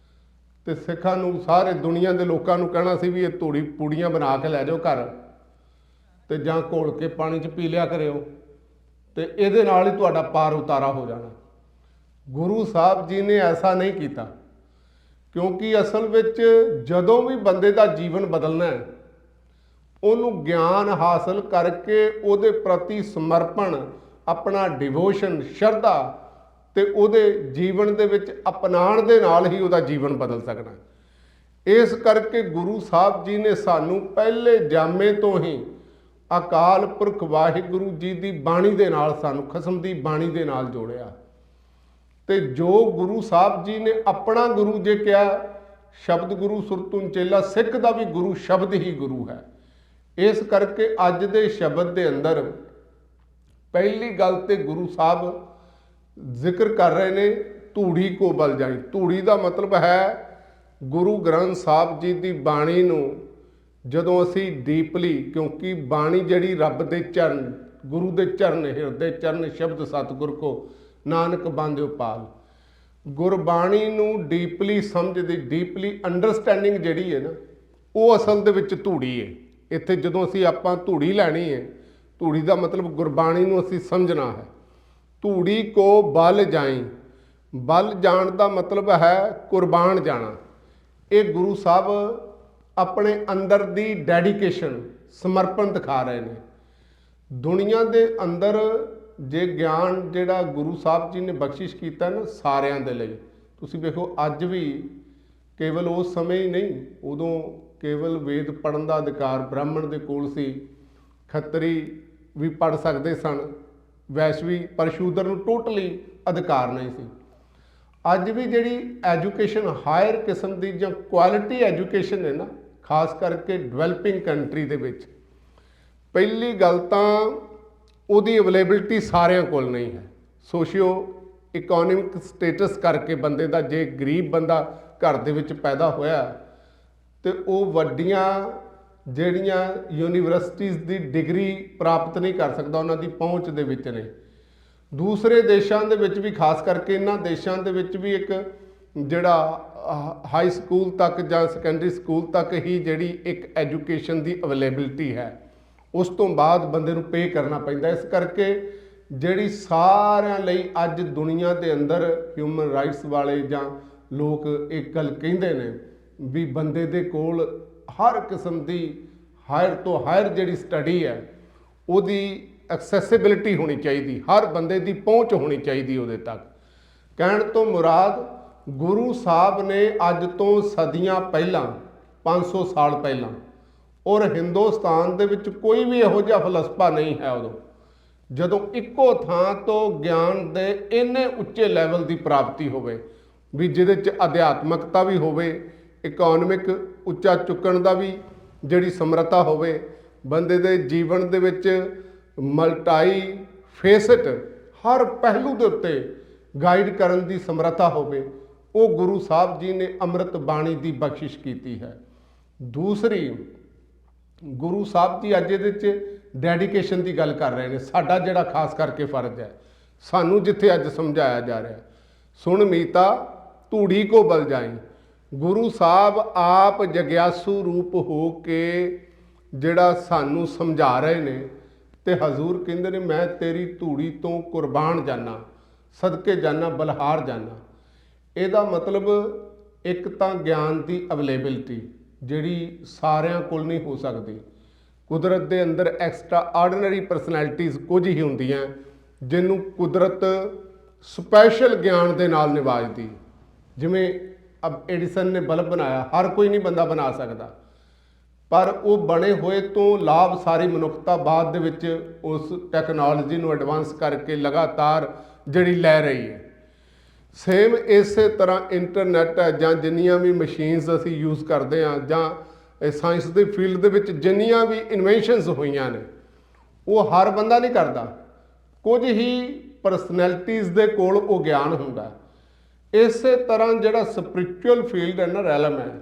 ਤੇ ਸਿੱਖਾਂ ਨੂੰ, ਸਾਰੇ ਦੁਨੀਆ ਦੇ ਲੋਕਾਂ ਨੂੰ ਕਹਿਣਾ ਸੀ ਵੀ ਇਹ ਧੂੜੀ ਪੂੜੀਆਂ ਬਣਾ ਕੇ ਲੈ ਜਾਓ ਘਰ, ਤੇ ਜਾਂ ਘੋਲ ਕੇ ਪਾਣੀ 'ਚ ਪੀ ਲਿਆ ਕਰਿਓ, ਤੇ ਇਹਦੇ ਨਾਲ ਹੀ ਤੁਹਾਡਾ ਪਾਰ ਉਤਾਰਾ ਹੋ ਜਾਣਾ। ਗੁਰੂ ਸਾਹਿਬ ਜੀ ਨੇ ਐਸਾ ਨਹੀਂ ਕੀਤਾ, ਕਿਉਂਕਿ ਅਸਲ ਵਿੱਚ ਜਦੋਂ ਵੀ ਬੰਦੇ ਦਾ ਜੀਵਨ ਬਦਲਣਾ ਹੈ, ਉਹਨੂੰ ਗਿਆਨ ਹਾਸਲ ਕਰਕੇ ਉਹਦੇ ਪ੍ਰਤੀ ਸਮਰਪਣ, ਆਪਣਾ ਡਿਵੋਸ਼ਨ, ਸ਼ਰਧਾ, ਤੇ ਉਹਦੇ ਜੀਵਨ ਦੇ ਵਿੱਚ ਅਪਣਾਉਣ ਦੇ ਨਾਲ ਹੀ ਉਹਦਾ ਜੀਵਨ ਬਦਲ ਸਕਣਾ। ਇਸ ਕਰਕੇ ਗੁਰੂ ਸਾਹਿਬ ਜੀ ਨੇ ਸਾਨੂੰ ਪਹਿਲੇ ਜਾਮੇ ਤੋਂ ਹੀ ਅਕਾਲ ਪੁਰਖ ਵਾਹਿਗੁਰੂ ਜੀ ਦੀ ਬਾਣੀ ਦੇ ਨਾਲ, ਸਾਨੂੰ ਖਸਮ ਦੀ ਬਾਣੀ ਦੇ ਨਾਲ ਜੋੜਿਆ। ਤੇ ਜੋ ਗੁਰੂ ਸਾਹਿਬ ਜੀ ਨੇ ਆਪਣਾ ਗੁਰੂ ਜੇ ਕਿਹਾ, ਸ਼ਬਦ ਗੁਰੂ ਸੁਰ ਤੁਨ ਚੇਲਾ, ਸਿੱਖ ਦਾ ਵੀ ਗੁਰੂ ਸ਼ਬਦ ਹੀ ਗੁਰੂ ਹੈ। ਇਸ ਕਰਕੇ ਅੱਜ ਦੇ ਸ਼ਬਦ ਦੇ ਅੰਦਰ ਪਹਿਲੀ ਗੱਲ ਤੇ ਗੁਰੂ ਸਾਹਿਬ ਜ਼ਿਕਰ ਕਰ ਰਹੇ ਨੇ, ਧੂੜੀ ਕੋ ਬਲ ਜਾਈ। ਧੂੜੀ ਦਾ ਮਤਲਬ ਹੈ ਗੁਰੂ ਗ੍ਰੰਥ ਸਾਹਿਬ ਜੀ ਦੀ ਬਾਣੀ ਨੂੰ ਜਦੋਂ ਅਸੀਂ ਡੀਪਲੀ, ਕਿਉਂਕਿ ਬਾਣੀ ਜਿਹੜੀ ਰੱਬ ਦੇ ਚਰਨ, ਗੁਰੂ ਦੇ ਚਰਨ, ਹਿਰਦੇ ਚਰਨ ਸ਼ਬਦ ਸਤਿਗੁਰ ਕੋ ਨਾਨਕ ਬਾਂਧਿਓ ਪਾਲ, ਗੁਰਬਾਣੀ ਨੂੰ ਡੀਪਲੀ ਸਮਝਦੇ, ਡੀਪਲੀ ਅੰਡਰਸਟੈਂਡਿੰਗ ਜਿਹੜੀ ਹੈ ਨਾ, ਉਹ ਅਸਲ ਦੇ ਵਿੱਚ ਧੂੜੀ ਹੈ। ਇੱਥੇ ਜਦੋਂ ਅਸੀਂ ਆਪਾਂ ਧੂੜੀ ਲੈਣੀ ਹੈ, ਧੂੜੀ ਦਾ ਮਤਲਬ ਗੁਰਬਾਣੀ ਨੂੰ ਅਸੀਂ ਸਮਝਣਾ ਹੈ। ਧੂੜੀ ਕੋ ਬਲ ਜਾਈ, ਬਲ ਜਾਣ ਦਾ ਮਤਲਬ ਹੈ ਕੁਰਬਾਨ ਜਾਣਾ। ਇਹ ਗੁਰੂ ਸਾਹਿਬ ਆਪਣੇ ਅੰਦਰ ਦੀ ਡੈਡੀਕੇਸ਼ਨ, ਸਮਰਪਣ ਦਿਖਾ ਰਹੇ ਨੇ। ਦੁਨੀਆ ਦੇ ਅੰਦਰ ਜੇ ਗਿਆਨ ਜਿਹੜਾ ਗੁਰੂ ਸਾਹਿਬ ਜੀ ਨੇ ਬਖਸ਼ਿਸ਼ ਕੀਤਾ ਨਾ ਸਾਰਿਆਂ ਦੇ ਲਈ, ਤੁਸੀਂ ਵੇਖੋ ਅੱਜ ਵੀ ਕੇਵਲ ਉਸ ਸਮੇਂ ਹੀ ਨਹੀਂ, ਉਦੋਂ ਕੇਵਲ ਵੇਦ ਪੜ੍ਹਨ ਦਾ ਅਧਿਕਾਰ ਬ੍ਰਾਹਮਣ ਦੇ ਕੋਲ ਸੀ, ਖੱਤਰੀ ਵੀ ਪੜ੍ਹ ਸਕਦੇ ਸਨ, ਵੈਸ਼ਵੀ, ਪਰ ਸ਼ੂਦਰ ਨੂੰ ਟੋਟਲੀ ਅਧਿਕਾਰ ਨਹੀਂ ਸੀ। ਅੱਜ ਵੀ ਜਿਹੜੀ ਐਜੂਕੇਸ਼ਨ ਹਾਇਰ ਕਿਸਮ ਦੀ ਜਾਂ ਕੁਆਲਿਟੀ ਐਜੂਕੇਸ਼ਨ ਹੈ ਨਾ, ਖਾਸ ਕਰਕੇ ਡਿਵੈਲਪਿੰਗ ਕੰਟਰੀ ਦੇ ਵਿੱਚ, ਪਹਿਲੀ ਗੱਲ ਤਾਂ ਉਹਦੀ ਅਵੇਲੇਬਿਲਟੀ ਸਾਰਿਆਂ ਕੋਲ ਨਹੀਂ ਹੈ। ਸੋਸ਼ੀਓ ਇਕਨੋਮਿਕ ਸਟੇਟਸ ਕਰਕੇ ਬੰਦੇ ਦਾ, ਜੇ ਗਰੀਬ ਬੰਦਾ ਘਰ ਦੇ ਵਿੱਚ ਪੈਦਾ ਹੋਇਆ ਤੇ ਉਹ ਵੱਡੀਆਂ ਜਿਹੜੀਆਂ ਯੂਨੀਵਰਸਿਟੀਜ਼ ਦੀ ਡਿਗਰੀ ਪ੍ਰਾਪਤ ਨਹੀਂ ਕਰ ਸਕਦਾ, ਉਹਨਾਂ ਦੀ ਪਹੁੰਚ ਦੇ ਵਿੱਚ ਨੇ। ਦੂਸਰੇ ਦੇਸ਼ਾਂ ਦੇ ਵਿੱਚ ਵੀ, ਖਾਸ ਕਰਕੇ ਇਹਨਾਂ ਦੇਸ਼ਾਂ ਦੇ ਵਿੱਚ ਵੀ ਇੱਕ ਜਿਹੜਾ ਹਾਈ ਸਕੂਲ ਤੱਕ ਜਾਂ ਸੈਕੰਡਰੀ ਸਕੂਲ ਤੱਕ ਹੀ ਜਿਹੜੀ ਇੱਕ ਐਜੂਕੇਸ਼ਨ ਦੀ ਅਵੇਲੇਬਿਲਟੀ ਹੈ, ਉਸ ਤੋਂ ਬਾਅਦ ਬੰਦੇ ਨੂੰ ਪੇ ਕਰਨਾ ਪੈਂਦਾ। ਇਸ ਕਰਕੇ ਜਿਹੜੀ ਸਾਰਿਆਂ ਲਈ ਅੱਜ ਦੁਨੀਆ ਦੇ ਅੰਦਰ ਹਿਊਮਨ ਰਾਈਟਸ ਵਾਲੇ ਜਾਂ ਲੋਕ ਇੱਕ ਗੱਲ ਕਹਿੰਦੇ ਨੇ ਵੀ ਬੰਦੇ ਦੇ ਕੋਲ ਹਰ ਕਿਸਮ ਦੀ ਹਾਇਰ ਤੋਂ ਹਾਇਰ ਜਿਹੜੀ ਸਟੱਡੀ ਹੈ ਉਹਦੀ ਐਕਸੈਸਿਬਿਲਿਟੀ ਹੋਣੀ ਚਾਹੀਦੀ, ਹਰ ਬੰਦੇ ਦੀ ਪਹੁੰਚ ਹੋਣੀ ਚਾਹੀਦੀ ਉਹਦੇ ਤੱਕ। ਕਹਿਣ ਤੋਂ ਮੁਰਾਦ ਗੁਰੂ ਸਾਹਿਬ ਨੇ ਅੱਜ ਤੋਂ ਸਦੀਆਂ ਪਹਿਲਾਂ, 500 ਸਾਲ ਪਹਿਲਾਂ, ਔਰ ਹਿੰਦੁਸਤਾਨ ਦੇ ਵਿੱਚ ਕੋਈ ਵੀ ਇਹੋ ਜਿਹਾ ਫਲਸਫਾ ਨਹੀਂ ਹੈ ਉਦੋਂ, ਜਦੋਂ ਇੱਕੋ ਥਾਂ ਤੋਂ ਗਿਆਨ ਦੇ ਇੰਨੇ ਉੱਚੇ ਲੈਵਲ ਦੀ ਪ੍ਰਾਪਤੀ ਹੋਵੇ ਵੀ ਜਿਹਦੇ 'ਚ ਅਧਿਆਤਮਕਤਾ ਵੀ ਹੋਵੇ, ਇਕਨੋਮਿਕ ਉੱਚਾ ਚੁੱਕਣ ਦਾ ਵੀ ਜਿਹੜੀ ਸਮਰੱਥਾ ਹੋਵੇ, ਬੰਦੇ ਦੇ ਜੀਵਨ ਦੇ ਵਿੱਚ ਮਲਟਾਈ ਫੇਸਟ ਹਰ ਪਹਿਲੂ ਦੇ ਉੱਤੇ ਗਾਈਡ ਕਰਨ ਦੀ ਸਮਰੱਥਾ ਹੋਵੇ, ਉਹ ਗੁਰੂ ਸਾਹਿਬ ਜੀ ਨੇ ਅੰਮ੍ਰਿਤ ਬਾਣੀ ਦੀ ਬਖਸ਼ਿਸ਼ ਕੀਤੀ ਹੈ। ਦੂਸਰੀ, ਗੁਰੂ ਸਾਹਿਬ ਜੀ ਅੱਜ ਇਹਦੇ 'ਚ ਡੈਡੀਕੇਸ਼ਨ ਦੀ ਗੱਲ ਕਰ ਰਹੇ ਨੇ। ਸਾਡਾ ਜਿਹੜਾ ਖਾਸ ਕਰਕੇ ਫਰਜ਼ ਹੈ, ਸਾਨੂੰ ਜਿੱਥੇ ਅੱਜ ਸਮਝਾਇਆ ਜਾ ਰਿਹਾ, ਸੁਣ ਮੀਤਾ ਧੂੜੀ ਕੋ ਬਲ ਜਾਈ। ਗੁਰੂ ਸਾਹਿਬ ਆਪ ਜਗਿਆਸੂ ਰੂਪ ਹੋ ਕੇ ਜਿਹੜਾ ਸਾਨੂੰ ਸਮਝਾ ਰਹੇ ਨੇ, ਤੇ ਹਜ਼ੂਰ ਕਹਿੰਦੇ ਨੇ ਮੈਂ ਤੇਰੀ ਧੂੜੀ ਤੋਂ ਕੁਰਬਾਨ ਜਾਨਾ, ਸਦਕੇ ਜਾਨਾ, ਬਲਹਾਰ ਜਾਨਾ। ਇਹਦਾ ਮਤਲਬ ਇੱਕ ਤਾਂ ਗਿਆਨ ਦੀ ਅਵੇਲੇਬਿਲਟੀ ਜਿਹੜੀ ਸਾਰਿਆਂ ਕੋਲ ਨਹੀਂ ਹੋ ਸਕਦੀ। ਕੁਦਰਤ ਦੇ ਅੰਦਰ ਐਕਸਟਰਾ ਆਰਡੀਨਰੀ ਪਰਸਨੈਲਿਟੀਜ਼ ਕੁਝ ਹੀ ਹੁੰਦੀਆਂ ਜਿਹਨੂੰ ਕੁਦਰਤ ਸਪੈਸ਼ਲ ਗਿਆਨ ਦੇ ਨਾਲ ਨਿਵਾਜਦੀ। ਜਿਵੇਂ ਐਡੀਸਨ ਨੇ ਬਲਬ ਬਣਾਇਆ, ਹਰ ਕੋਈ ਨਹੀਂ ਬੰਦਾ ਬਣਾ ਸਕਦਾ, ਪਰ ਉਹ ਬਣੇ ਹੋਏ ਤੋਂ ਲਾਭ ਸਾਰੀ ਮਨੁੱਖਤਾ ਬਾਅਦ ਦੇ ਵਿੱਚ ਉਸ ਟੈਕਨੋਲੋਜੀ ਨੂੰ ਐਡਵਾਂਸ ਕਰਕੇ ਲਗਾਤਾਰ ਜਿਹੜੀ ਲੈ ਰਹੀ ਹੈ। ਸੇਮ ਇਸੇ ਤਰ੍ਹਾਂ ਇੰਟਰਨੈਟ ਹੈ ਜਾਂ ਜਿੰਨੀਆਂ ਵੀ ਮਸ਼ੀਨਸ ਅਸੀਂ ਯੂਜ਼ ਕਰਦੇ ਹਾਂ ਜਾਂ ਸਾਇੰਸ ਦੇ ਫੀਲਡ ਦੇ ਵਿੱਚ ਜਿੰਨੀਆਂ ਵੀ ਇਨਵੈਂਸ਼ਨਸ ਹੋਈਆਂ ਨੇ, ਉਹ ਹਰ ਬੰਦਾ ਨਹੀਂ ਕਰਦਾ, ਕੁਝ ਹੀ ਪਰਸਨੈਲਿਟੀਜ਼ ਦੇ ਕੋਲ ਉਹ ਗਿਆਨ ਹੁੰਦਾ। ਇਸੇ ਤਰ੍ਹਾਂ ਜਿਹੜਾ ਸਪਿਰਿਚੁਅਲ ਫੀਲਡ ਹੈ ਨਾ, ਰੈਲਮ ਹੈ,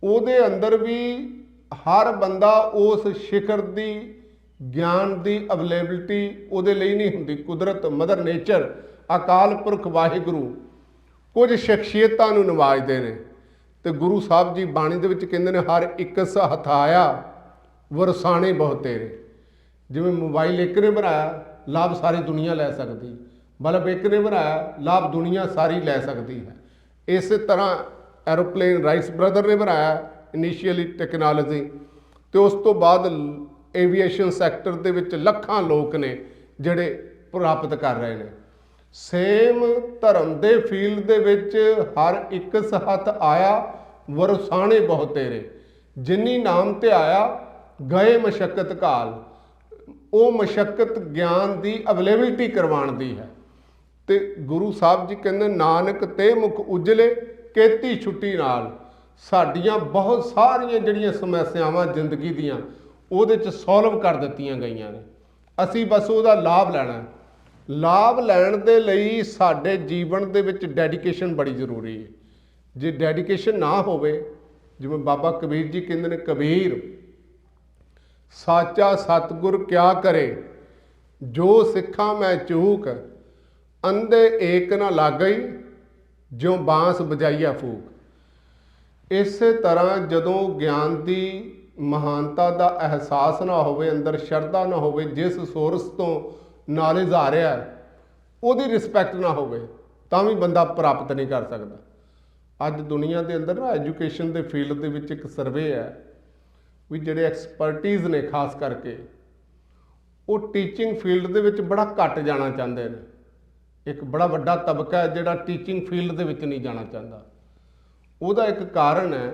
ਉਹਦੇ ਅੰਦਰ ਵੀ ਹਰ ਬੰਦਾ ਉਸ ਸਿਖਰ ਦੀ ਗਿਆਨ ਦੀ ਅਵੇਲੇਬਿਲਟੀ ਉਹਦੇ ਲਈ ਨਹੀਂ ਹੁੰਦੀ। ਕੁਦਰਤ, ਮਦਰ ਨੇਚਰ, ਅਕਾਲ ਪੁਰਖ ਵਾਹਿਗੁਰੂ ਕੁਝ ਸ਼ਖਸੀਅਤਾਂ ਨੂੰ ਨਵਾਜਦੇ ਨੇ, ਤੇ ਗੁਰੂ ਸਾਹਿਬ ਜੀ ਬਾਣੀ ਦੇ ਵਿੱਚ ਕਹਿੰਦੇ ਨੇ ਹਰ ਇਕਸ ਹਥਾਇਆ ਵਰਸਾਣੇ ਬਹੁਤ ਤੇਰੇ। ਜਿਵੇਂ ਮੋਬਾਈਲ ਇੱਕ ਨੇ ਬਣਾਇਆ, ਲਾਭ ਸਾਰੀ ਦੁਨੀਆ ਲੈ ਸਕਦੀ, ਬਲਬ ਇੱਕ ਨੇ ਬਣਾਇਆ, ਲਾਭ ਦੁਨੀਆ ਸਾਰੀ ਲੈ ਸਕਦੀ ਹੈ। ਇਸੇ ਤਰ੍ਹਾਂ ਐਰੋਪਲੇਨ ਰਾਈਸ ਬ੍ਰਦਰ ਨੇ ਬਣਾਇਆ ਇਨੀਸ਼ੀਅਲੀ ਟੈਕਨੋਲੋਜੀ, ਤੇ ਉਸ ਤੋਂ ਬਾਅਦ ਏਵੀਏਸ਼ਨ ਸੈਕਟਰ ਦੇ ਵਿੱਚ ਲੱਖਾਂ ਲੋਕ ਨੇ ਜਿਹੜੇ ਪ੍ਰਾਪਤ ਕਰ ਰਹੇ ਨੇ। ਸੇਮ ਧਰਮ ਦੇ ਫੀਲਡ ਦੇ ਵਿੱਚ ਹਰ ਇੱਕ ਹੱਥ ਆਇਆ ਵਰਸਾਣੇ ਬਹੁਤ ਤੇਰੇ। ਜਿਨੀ ਨਾਮ ਤੇ ਆਇਆ ਗਏ ਮਸ਼ੱਕਤ ਕਾਲ, ਉਹ ਮਸ਼ੱਕਤ ਗਿਆਨ ਦੀ ਅਵੇਲੇਬਿਲਟੀ ਕਰਵਾਉਣ ਦੀ ਹੈ। ਤੇ ਗੁਰੂ ਸਾਹਿਬ ਜੀ ਕਹਿੰਦੇ ਨਾਨਕ ਤੇ ਮੁਖ ਉਜਲੇ ਕੇਤੀ ਛੁੱਟੀ ਨਾਲ। ਸਾਡੀਆਂ ਬਹੁਤ ਸਾਰੀਆਂ ਜਿਹੜੀਆਂ ਸਮੱਸਿਆਵਾਂ ਜ਼ਿੰਦਗੀ ਦੀਆਂ ਉਹਦੇ 'ਚ ਸੋਲਵ ਕਰ ਦਿੱਤੀਆਂ ਗਈਆਂ ਨੇ, ਅਸੀਂ ਬਸ ਉਹਦਾ ਲਾਭ ਲੈਣਾ। ਲਾਭ ਲੈਣ ਦੇ ਲਈ ਸਾਡੇ ਜੀਵਨ ਦੇ ਵਿੱਚ ਡੈਡੀਕੇਸ਼ਨ ਬੜੀ ਜ਼ਰੂਰੀ ਹੈ। ਜੇ ਡੈਡੀਕੇਸ਼ਨ ਨਾ ਹੋਵੇ, ਜਿਵੇਂ ਬਾਬਾ ਕਬੀਰ ਜੀ ਕਹਿੰਦੇ ਨੇ, ਕਬੀਰ ਸਾਚਾ ਸਤਿਗੁਰ ਕਿਆ ਕਰੇ, ਜੋ ਸਿੱਖਾਂ ਮੈਂ ਚੂਕ, ਅੰਧੇ ਏਕ ਨਾ ਲਾਗਈ, ਜਿਉਂ ਬਾਂਸ ਵਜਾਈਆ ਫੂਕ। ਇਸੇ ਤਰ੍ਹਾਂ ਜਦੋਂ ਗਿਆਨ ਦੀ ਮਹਾਨਤਾ ਦਾ ਅਹਿਸਾਸ ਨਾ ਹੋਵੇ, ਅੰਦਰ ਸ਼ਰਧਾ ਨਾ ਹੋਵੇ, ਜਿਸ ਸੋਰਸ ਤੋਂ ਨੌਲੇਜ ਆ ਰਿਹਾ ਉਹਦੀ ਰਿਸਪੈਕਟ ਨਾ ਹੋਵੇ, ਤਾਂ ਵੀ ਬੰਦਾ ਪ੍ਰਾਪਤ ਨਹੀਂ ਕਰ ਸਕਦਾ। ਅੱਜ ਦੁਨੀਆ ਦੇ ਅੰਦਰ ਨਾ ਐਜੂਕੇਸ਼ਨ ਦੇ ਫੀਲਡ ਦੇ ਵਿੱਚ ਇੱਕ ਸਰਵੇ ਹੈ ਵੀ ਜਿਹੜੇ ਐਕਸਪਰਟੀਜ਼ ਨੇ ਖਾਸ ਕਰਕੇ ਉਹ ਟੀਚਿੰਗ ਫੀਲਡ ਦੇ ਵਿੱਚ ਬੜਾ ਘੱਟ ਜਾਣਾ ਚਾਹੁੰਦੇ ਨੇ। ਇੱਕ ਬੜਾ ਵੱਡਾ ਤਬਕਾ ਹੈ ਜਿਹੜਾ ਟੀਚਿੰਗ ਫੀਲਡ ਦੇ ਵਿੱਚ ਨਹੀਂ ਜਾਣਾ ਚਾਹੁੰਦਾ। ਉਹਦਾ ਇੱਕ ਕਾਰਨ ਹੈ,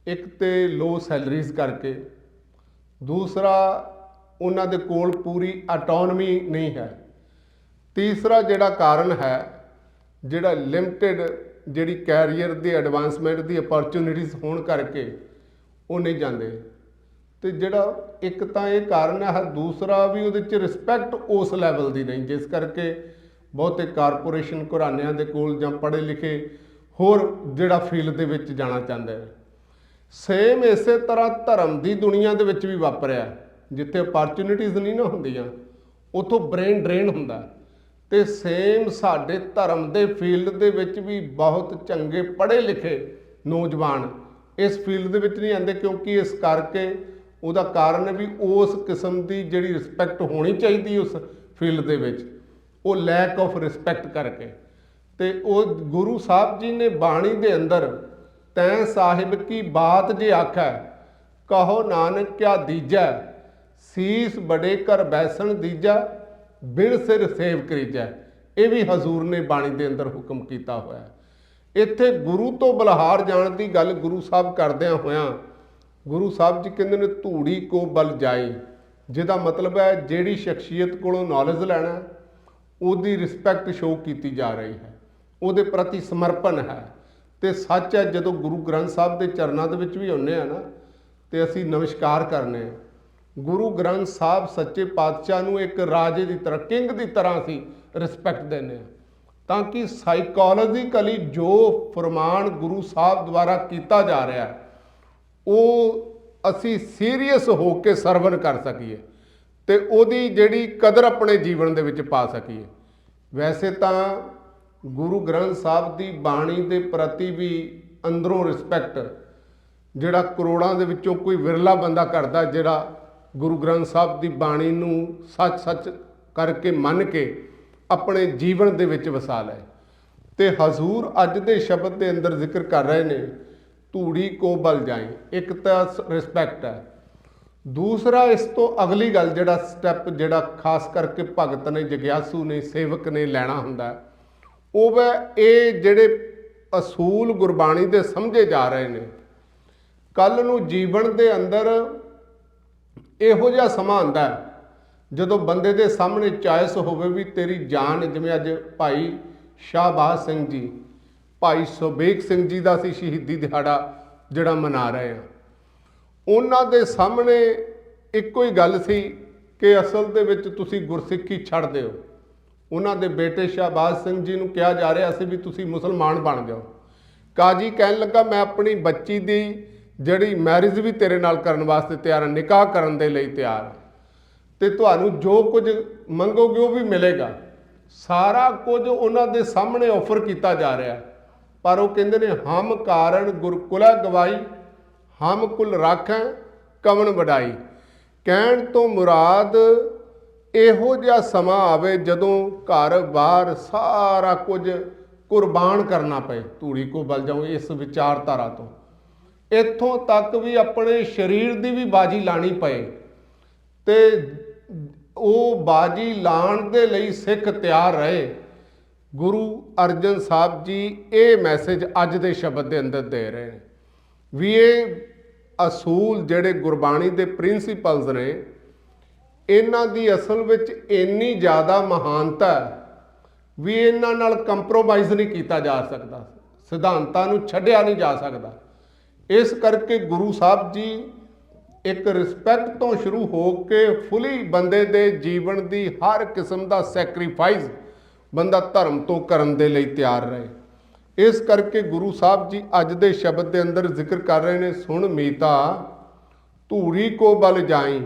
ਇੱਕ ਤੇ ਲੋ ਸੈਲਰੀਜ਼ ਕਰਕੇ, ਦੂਸਰਾ ਉਹਨਾਂ ਦੇ ਕੋਲ ਪੂਰੀ ਆਟੋਨਮੀ ਨਹੀਂ ਹੈ, ਤੀਸਰਾ ਜਿਹੜਾ ਕਾਰਨ ਹੈ ਜਿਹੜਾ ਲਿਮਟਿਡ ਜਿਹੜੀ ਕੈਰੀਅਰ ਦੀ ਐਡਵਾਂਸਮੈਂਟ ਦੀ ਅਪਰਚੁਨਿਟੀਜ਼ ਹੋਣ ਕਰਕੇ ਉਹ ਨਹੀਂ ਜਾਂਦੇ। ਤੇ ਜਿਹੜਾ ਇੱਕ ਤਾਂ ਇਹ ਕਾਰਨ ਹੈ, ਦੂਸਰਾ ਵੀ ਉਹਦੇ 'ਚ ਰਿਸਪੈਕਟ ਉਸ ਲੈਵਲ ਦੀ ਨਹੀਂ, ਜਿਸ ਕਰਕੇ ਬਹੁਤੇ ਕਾਰਪੋਰੇਸ਼ਨ ਘਰਾਣਿਆਂ ਦੇ ਕੋਲ ਜਾਂ ਪੜ੍ਹੇ ਲਿਖੇ ਹੋਰ ਜਿਹੜਾ ਫੀਲਡ ਦੇ ਵਿੱਚ ਜਾਣਾ ਚਾਹੁੰਦੇ ਨੇ। ਸੇਮ ਇਸੇ ਤਰ੍ਹਾਂ ਧਰਮ ਦੀ ਦੁਨੀਆ ਦੇ ਵਿੱਚ ਵੀ ਵਾਪਰਿਆ, ਜਿੱਥੇ ਅਪਰਚੁਨਿਟੀਜ਼ ਨਹੀਂ ਨਾ ਹੁੰਦੀਆਂ ਉੱਥੋਂ ਬ੍ਰੇਨ ਡਰੇਨ ਹੁੰਦਾ। ਤੇ ਸੇਮ ਸਾਡੇ ਧਰਮ ਦੇ ਫੀਲਡ ਦੇ ਵਿੱਚ ਵੀ ਬਹੁਤ ਚੰਗੇ ਪੜ੍ਹੇ ਲਿਖੇ ਨੌਜਵਾਨ ਇਸ ਫੀਲਡ ਦੇ ਵਿੱਚ ਨਹੀਂ ਆਉਂਦੇ, ਕਿਉਂਕਿ ਇਸ ਕਰਕੇ ਉਹਦਾ ਕਾਰਨ ਵੀ ਉਸ ਕਿਸਮ ਦੀ ਜਿਹੜੀ ਰਿਸਪੈਕਟ ਹੋਣੀ ਚਾਹੀਦੀ ਉਸ ਫੀਲਡ ਦੇ ਵਿੱਚ, ਉਹ ਲੈਕ ਆਫ ਰਿਸਪੈਕਟ ਕਰਕੇ। ਤੇ ਉਹ ਗੁਰੂ ਸਾਹਿਬ ਜੀ ਨੇ ਬਾਣੀ ਦੇ ਅੰਦਰ ਤੈਂ ਸਾਹਿਬ ਕੀ ਬਾਤ ਜੇ ਆਖੈ ਕਹੋ ਨਾਨਕ ਕਿਆ ਦੀਜੈ ਸੀਸ ਬੜੇ ਕਰ ਬੈਸਣ ਦੀਜਾ ਬਿਨ ਸਿਰ ਸੇਵ ਕਰੀਜੈ, ਇਹ ਵੀ ਹਜ਼ੂਰ ਨੇ ਬਾਣੀ ਦੇ ਅੰਦਰ ਹੁਕਮ ਕੀਤਾ ਹੋਇਆ। ਇੱਥੇ ਗੁਰੂ ਤੋਂ ਬਲਹਾਰ ਜਾਣ ਦੀ ਗੱਲ ਗੁਰੂ ਸਾਹਿਬ ਕਰਦਿਆਂ ਹੋਇਆਂ ਗੁਰੂ ਸਾਹਿਬ ਜੀ ਕਹਿੰਦੇ ਨੇ ਧੂੜੀ ਕੋ ਬਲ ਜਾਏ, ਜਿਹਦਾ ਮਤਲਬ ਹੈ ਜਿਹੜੀ ਸ਼ਖਸੀਅਤ ਕੋਲੋਂ ਨੌਲੇਜ ਲੈਣਾ ਉਹਦੀ ਰਿਸਪੈਕਟ ਸ਼ੋਅ ਕੀਤੀ ਜਾ ਰਹੀ ਹੈ, ਉਹਦੇ ਪ੍ਰਤੀ ਸਮਰਪਣ ਹੈ। ਤੇ ਸੱਚ ਹੈ, ਜਦੋਂ ਗੁਰੂ ਗ੍ਰੰਥ ਸਾਹਿਬ ਦੇ ਚਰਨਾਂ ਦੇ ਵਿੱਚ ਵੀ ਆਉਂਦੇ ਆ ਨਾ ਤੇ ਅਸੀਂ ਨਮਸਕਾਰ ਕਰਨੇ ਆ। ਗੁਰੂ ਗ੍ਰੰਥ ਸਾਹਿਬ ਸੱਚੇ ਪਾਤਸ਼ਾਹ ਨੂੰ ਇੱਕ ਰਾਜੇ ਦੀ ਤਰ੍ਹਾਂ, ਕਿੰਗ ਦੀ ਤਰ੍ਹਾਂ ਅਸੀਂ ਰਿਸਪੈਕਟ ਦਿੰਦੇ ਹਾਂ, ਤਾਂ ਕਿ ਸਾਈਕੋਲੋਜੀਕਲੀ ਜੋ ਫਰਮਾਨ ਗੁਰੂ ਸਾਹਿਬ ਦੁਆਰਾ ਕੀਤਾ ਜਾ ਰਿਹਾ ਉਹ ਅਸੀਂ ਸੀਰੀਅਸ ਹੋ ਕੇ ਸਰਵਨ ਕਰ ਸਕੀਏ ਤੇ ਉਹਦੀ ਜਿਹੜੀ ਕਦਰ ਆਪਣੇ ਜੀਵਨ ਦੇ ਵਿੱਚ ਪਾ ਸਕੀਏ। ਵੈਸੇ ਤਾਂ ਗੁਰੂ ਗ੍ਰੰਥ ਸਾਹਿਬ ਦੀ ਬਾਣੀ ਦੇ ਪ੍ਰਤੀ ਵੀ ਅੰਦਰੋਂ ਰਿਸਪੈਕਟ ਜਿਹੜਾ ਕਰੋੜਾਂ ਦੇ ਵਿੱਚੋਂ ਕੋਈ ਵਿਰਲਾ ਬੰਦਾ ਕਰਦਾ, ਜਿਹੜਾ ਗੁਰੂ ਗ੍ਰੰਥ ਸਾਹਿਬ ਦੀ ਬਾਣੀ ਨੂੰ ਸੱਚ ਕਰਕੇ ਮੰਨ ਕੇ ਆਪਣੇ ਜੀਵਨ ਦੇ ਵਿੱਚ ਵਸਾ ਲਏ। ਤੇ ਹਜ਼ੂਰ ਅੱਜ ਦੇ ਸ਼ਬਦ ਦੇ ਅੰਦਰ ਜ਼ਿਕਰ ਕਰ ਰਹੇ ਨੇ ਧੂੜੀ ਕੋ ਬਲ ਜਾਏ, ਇੱਕ ਤਾਂ ਰਿਸਪੈਕਟ ਹੈ। ਦੂਸਰਾ ਇਸ ਤੋਂ ਅਗਲੀ ਗੱਲ, ਜਿਹੜਾ ਸਟੈਪ ਜਿਹੜਾ ਖਾਸ ਕਰਕੇ ਭਗਤ ਨੇ, ਜਗਿਆਸੂ ਨੇ, ਸੇਵਕ ਨੇ ਲੈਣਾ ਹੁੰਦਾ, ਉਹ ਵੈ ਇਹ ਜਿਹੜੇ ਅਸੂਲ ਗੁਰਬਾਣੀ ਦੇ ਸਮਝੇ ਜਾ ਰਹੇ ਨੇ। ਕੱਲ ਨੂੰ ਜੀਵਨ ਦੇ ਅੰਦਰ ਇਹੋ ਜਿਹਾ ਸਮਾਂ ਆਉਂਦਾ ਜਦੋਂ ਬੰਦੇ ਦੇ ਸਾਹਮਣੇ ਚॉइस ਹੋਵੇ ਵੀ ਤੇਰੀ ਜਾਨ, ਜਿਵੇਂ ਅੱਜ ਭਾਈ ਸ਼ਾਹਬਾਜ਼ ਸਿੰਘ ਜੀ, ਭਾਈ ਸੁਬੇਗ ਸਿੰਘ ਜੀ ਦਾ ਅਸੀਂ ਸ਼ਹੀਦੀ ਦਿਹਾੜਾ ਜਿਹੜਾ ਮਨਾ ਰਹੇ ਹਾਂ, ਉਹਨਾਂ ਦੇ ਸਾਹਮਣੇ ਇੱਕੋ ਹੀ ਗੱਲ ਸੀ ਕਿ ਅਸਲ ਦੇ ਵਿੱਚ ਤੁਸੀਂ ਗੁਰਸਿੱਖੀ ਛੱਡ ਦਿਓ। ਉਹਨਾਂ ਦੇ ਬੇਟੇ ਸ਼ਾਹਬਾਜ਼ ਸਿੰਘ ਜੀ ਨੂੰ ਕਿਹਾ ਜਾ ਰਿਹਾ ਸੀ ਵੀ ਤੁਸੀਂ ਮੁਸਲਮਾਨ ਬਣ ਜਾਓ। ਕਾਜੀ ਕਹਿਣ ਲੱਗਾ ਮੈਂ ਆਪਣੀ ਬੱਚੀ ਦੀ ਜਿਹੜੀ ਮੈਰਿਜ ਵੀ ਤੇਰੇ ਨਾਲ ਕਰਨ ਵਾਸਤੇ ਤਿਆਰ ਹਾਂ, ਨਿਕਾਹ ਕਰਨ ਦੇ ਲਈ ਤਿਆਰ ਹਾਂ, ਤੇ ਤੁਹਾਨੂੰ ਜੋ ਕੁਝ ਮੰਗੋਗੇ ਉਹ ਵੀ ਮਿਲੇਗਾ। ਸਾਰਾ ਕੁਝ ਉਹਨਾਂ ਦੇ ਸਾਹਮਣੇ ਆਫਰ ਕੀਤਾ ਜਾ ਰਿਹਾ, ਪਰ ਉਹ ਕਹਿੰਦੇ ਨੇ ਹਮ ਕਾਰਨ ਗੁਰਕੁਲਾ ਗਵਾਈ ਹਮ ਕੁਲ ਰਾਖੈ ਕਵਣ ਵਡਾਈ। ਕਹਿਣ ਤੋਂ ਮੁਰਾਦ ਇਹੋ ਜਿਹਾ ਸਮਾਂ ਆਵੇ ਜਦੋਂ ਘਰ ਬਾਰ ਸਾਰਾ ਕੁਝ ਕੁਰਬਾਨ ਕਰਨਾ ਪਏ। ਧੂੜੀ ਕੋ ਬਲ ਜਾਓ ਇਸ ਵਿਚਾਰਧਾਰਾ ਤੋਂ ਇੱਥੋਂ ਤੱਕ ਵੀ ਆਪਣੇ ਸਰੀਰ ਦੀ ਵੀ ਬਾਜੀ ਲਾਣੀ ਪਏ, ਤੇ ਉਹ ਬਾਜੀ ਲਾਣ ਦੇ ਲਈ ਸਿੱਖ ਤਿਆਰ ਰਹੇ। ਗੁਰੂ ਅਰਜਨ ਸਾਹਿਬ ਜੀ ਇਹ ਮੈਸੇਜ ਅੱਜ ਦੇ ਸ਼ਬਦ ਦੇ ਅੰਦਰ ਦੇ ਰਹੇ ਨੇ ਵੀ ਇਹ ਅਸੂਲ ਜਿਹੜੇ ਗੁਰਬਾਣੀ ਦੇ ਪ੍ਰਿੰਸੀਪਲਸ ਨੇ, ਇਹਨਾਂ ਦੀ ਅਸਲ ਵਿੱਚ ਇੰਨੀ ਜ਼ਿਆਦਾ ਮਹਾਨਤਾ ਵੀ ਇਹਨਾਂ ਨਾਲ ਕੰਪਰੋਮਾਈਜ਼ ਨਹੀਂ ਕੀਤਾ ਜਾ ਸਕਦਾ, ਸਿਧਾਂਤਾਂ ਨੂੰ ਛੱਡਿਆ ਨਹੀਂ ਜਾ ਸਕਦਾ। ਇਸ ਕਰਕੇ ਗੁਰੂ ਸਾਹਿਬ ਜੀ ਇੱਕ ਰਿਸਪੈਕਟ ਤੋਂ ਸ਼ੁਰੂ ਹੋ ਕੇ ਫੁੱਲੀ ਬੰਦੇ ਦੇ ਜੀਵਨ ਦੀ ਹਰ ਕਿਸਮ ਦਾ ਸੈਕਰੀਫਾਈਸ ਬੰਦਾ ਧਰਮ ਤੋਂ ਕਰਨ ਦੇ ਲਈ ਤਿਆਰ ਰਹੇ। ਇਸ ਕਰਕੇ ਗੁਰੂ ਸਾਹਿਬ ਜੀ ਅੱਜ ਦੇ ਸ਼ਬਦ ਦੇ ਅੰਦਰ ਜ਼ਿਕਰ ਕਰ ਰਹੇ ਨੇ, ਸੁਣ ਮੀਤਾ ਧੂੜੀ ਕੋ ਬਲ ਜਾਈ,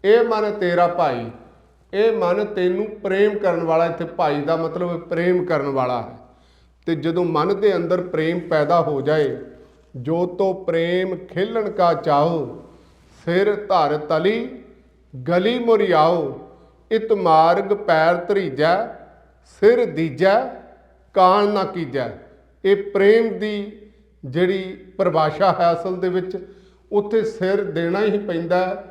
ਇਹ ਮਨ ਤੇਰਾ ਭਾਈ, ਇਹ ਮਨ ਤੈਨੂੰ ਪ੍ਰੇਮ ਕਰਨ ਵਾਲਾ। ਇੱਥੇ ਭਾਈ ਦਾ ਮਤਲਬ ਪ੍ਰੇਮ ਕਰਨ ਵਾਲਾ ਹੈ। ਤੇ ਜਦੋਂ ਮਨ ਦੇ ਅੰਦਰ ਪ੍ਰੇਮ ਪੈਦਾ ਹੋ ਜਾਏ, ਜੋ ਤੋ ਪ੍ਰੇਮ ਖੇਲਣ ਕਾ ਚਾਹੋ ਸਿਰ ਧਰ ਤਲੀ ਗਲੀ ਮੁਰਿਆਓ, ਇਤ ਮਾਰਗ ਪੈਰ ਧਰੀਜੈ ਸਿਰ ਦੀਜੈ ਕਾਣ ਨਾ ਕੀਜੈ। ਇਹ ਪ੍ਰੇਮ ਦੀ ਜਿਹੜੀ ਪਰਿਭਾਸ਼ਾ ਹੈ ਅਸਲ ਦੇ ਵਿੱਚ ਉੱਥੇ ਸਿਰ ਦੇਣਾ ਹੀ ਪੈਂਦਾ,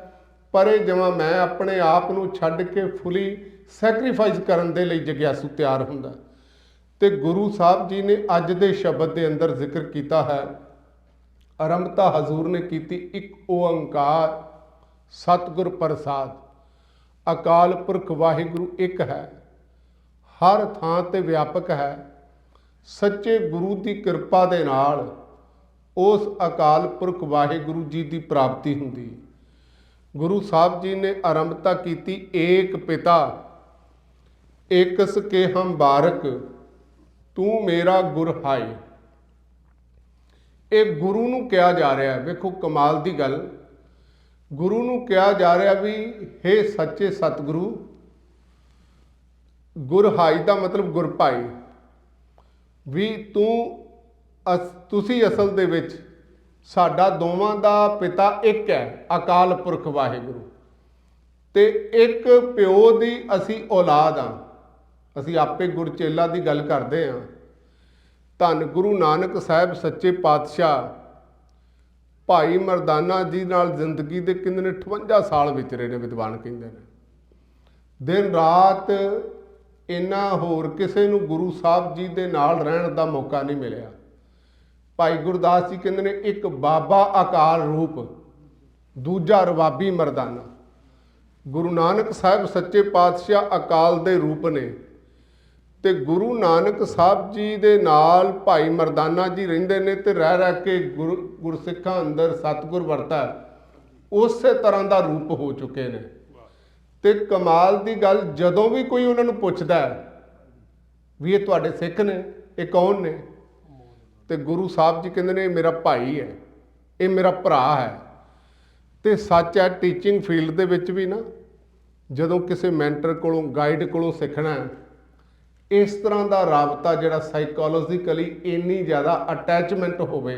ਪਰ ਇਹ ਜਿਵੇਂ ਮੈਂ ਆਪਣੇ ਆਪ ਨੂੰ ਛੱਡ ਕੇ ਫੁੱਲੀ ਸੈਕਰੀਫਾਈਸ ਕਰਨ ਦੇ ਲਈ ਜਗਿਆਸੂ ਤਿਆਰ ਹੁੰਦਾ। ਤੇ ਗੁਰੂ ਸਾਹਿਬ ਜੀ ਨੇ ਅੱਜ ਦੇ ਸ਼ਬਦ ਦੇ ਅੰਦਰ ਜ਼ਿਕਰ ਕੀਤਾ ਹੈ, ਆਰੰਭਤਾ ਹਜ਼ੂਰ ਨੇ ਕੀਤੀ, ਇੱਕ ਓੰਕਾਰ ਸਤਿਗੁਰ ਪ੍ਰਸਾਦ, ਅਕਾਲ ਪੁਰਖ ਵਾਹਿਗੁਰੂ ਇੱਕ ਹੈ, ਹਰ ਥਾਂ ਤੇ ਵਿਆਪਕ ਹੈ। ਸੱਚੇ ਗੁਰੂ ਦੀ ਕਿਰਪਾ ਦੇ ਨਾਲ ਉਸ ਅਕਾਲ ਪੁਰਖ ਵਾਹਿਗੁਰੂ ਜੀ ਦੀ ਪ੍ਰਾਪਤੀ ਹੁੰਦੀ। ਗੁਰੂ ਸਾਹਿਬ ਜੀ ਨੇ ਆਰੰਭਤਾ ਕੀਤੀ, ਏਕ ਪਿਤਾ ਏਕਸ ਕੇ ਹਮ ਬਾਰਕ ਤੂੰ ਮੇਰਾ ਗੁਰ ਹਾਈ। ਇਹ ਗੁਰੂ ਨੂੰ ਕਿਹਾ ਜਾ ਰਿਹਾ, ਵੇਖੋ ਕਮਾਲ ਦੀ ਗੱਲ, ਗੁਰੂ ਨੂੰ ਕਿਹਾ ਜਾ ਰਿਹਾ ਵੀ ਹੇ ਸੱਚੇ ਸਤਿਗੁਰੂ, ਗੁਰ ਹਾਈ ਦਾ ਮਤਲਬ ਗੁਰ ਭਾਈ, ਵੀ ਤੁਸੀਂ ਅਸਲ ਦੇ ਵਿੱਚ ਸਾਡਾ ਦੋਵਾਂ ਦਾ ਪਿਤਾ ਇੱਕ ਹੈ, ਅਕਾਲ ਪੁਰਖ ਵਾਹਿਗੁਰੂ, ਤੇ ਇੱਕ ਪਿਓ ਦੀ ਅਸੀਂ ਔਲਾਦ ਹਾਂ। ਅਸੀਂ ਆਪੇ ਗੁਰਚੇਲਾ ਦੀ ਗੱਲ ਕਰਦੇ ਹਾਂ। ਧੰਨ ਗੁਰੂ ਨਾਨਕ ਸਾਹਿਬ ਸੱਚੇ ਪਾਤਸ਼ਾਹ ਭਾਈ ਮਰਦਾਨਾ ਜੀ ਨਾਲ ਜ਼ਿੰਦਗੀ ਦੇ ਕਹਿੰਦੇ ਨੇ 58 ਸਾਲ ਵਿਚਰੇ ਨੇ, ਵਿਦਵਾਨ ਕਹਿੰਦੇ ਨੇ। ਦਿਨ ਰਾਤ ਇੰਨਾ ਹੋਰ ਕਿਸੇ ਨੂੰ ਗੁਰੂ ਸਾਹਿਬ ਜੀ ਦੇ ਨਾਲ ਰਹਿਣ ਦਾ ਮੌਕਾ ਨਹੀਂ ਮਿਲਿਆ। ਭਾਈ ਗੁਰਦਾਸ ਜੀ ਕਹਿੰਦੇ ਨੇ, ਇੱਕ ਬਾਬਾ ਅਕਾਲ ਰੂਪ, ਦੂਜਾ ਰਵਾਬੀ ਮਰਦਾਨਾ। ਗੁਰੂ ਨਾਨਕ ਸਾਹਿਬ ਸੱਚੇ ਪਾਤਸ਼ਾਹ ਅਕਾਲ ਦੇ ਰੂਪ ਨੇ, ਤੇ ਗੁਰੂ ਨਾਨਕ ਸਾਹਿਬ ਜੀ ਦੇ ਨਾਲ ਭਾਈ ਮਰਦਾਨਾ ਜੀ ਰਹਿੰਦੇ ਨੇ, ਤੇ ਰਹਿ ਕੇ ਗੁਰਸਿੱਖਾਂ ਅੰਦਰ ਸਤਿਗੁਰ ਵਰਤਾ ਉਸੇ ਤਰ੍ਹਾਂ ਦਾ ਰੂਪ ਹੋ ਚੁੱਕੇ ਨੇ। ਤੇ ਕਮਾਲ ਦੀ ਗੱਲ, ਜਦੋਂ ਵੀ ਕੋਈ ਉਹਨਾਂ ਨੂੰ ਪੁੱਛਦਾ ਵੀ ਇਹ ਤੁਹਾਡੇ ਸਿੱਖ ਨੇ, ਇਹ ਕੌਣ ਨੇ, ਤੇ ਗੁਰੂ ਸਾਹਿਬ ਜੀ ਕਹਿੰਦੇ ਨੇ ਇਹ ਮੇਰਾ ਭਾਈ ਹੈ, ਇਹ ਮੇਰਾ ਭਰਾ ਹੈ। ਤੇ ਸੱਚ ਹੈ, ਟੀਚਿੰਗ ਫੀਲਡ ਦੇ ਵਿੱਚ ਵੀ ਨਾ, ਜਦੋਂ ਕਿਸੇ ਮੈਂਟਰ ਕੋਲੋਂ, ਗਾਈਡ ਕੋਲੋਂ ਸਿੱਖਣਾ, ਇਸ ਤਰ੍ਹਾਂ ਦਾ ਰਾਬਤਾ ਜਿਹੜਾ ਸਾਈਕੋਲੋਜੀਕਲੀ ਇੰਨੀ ਜ਼ਿਆਦਾ ਅਟੈਚਮੈਂਟ ਹੋਵੇ,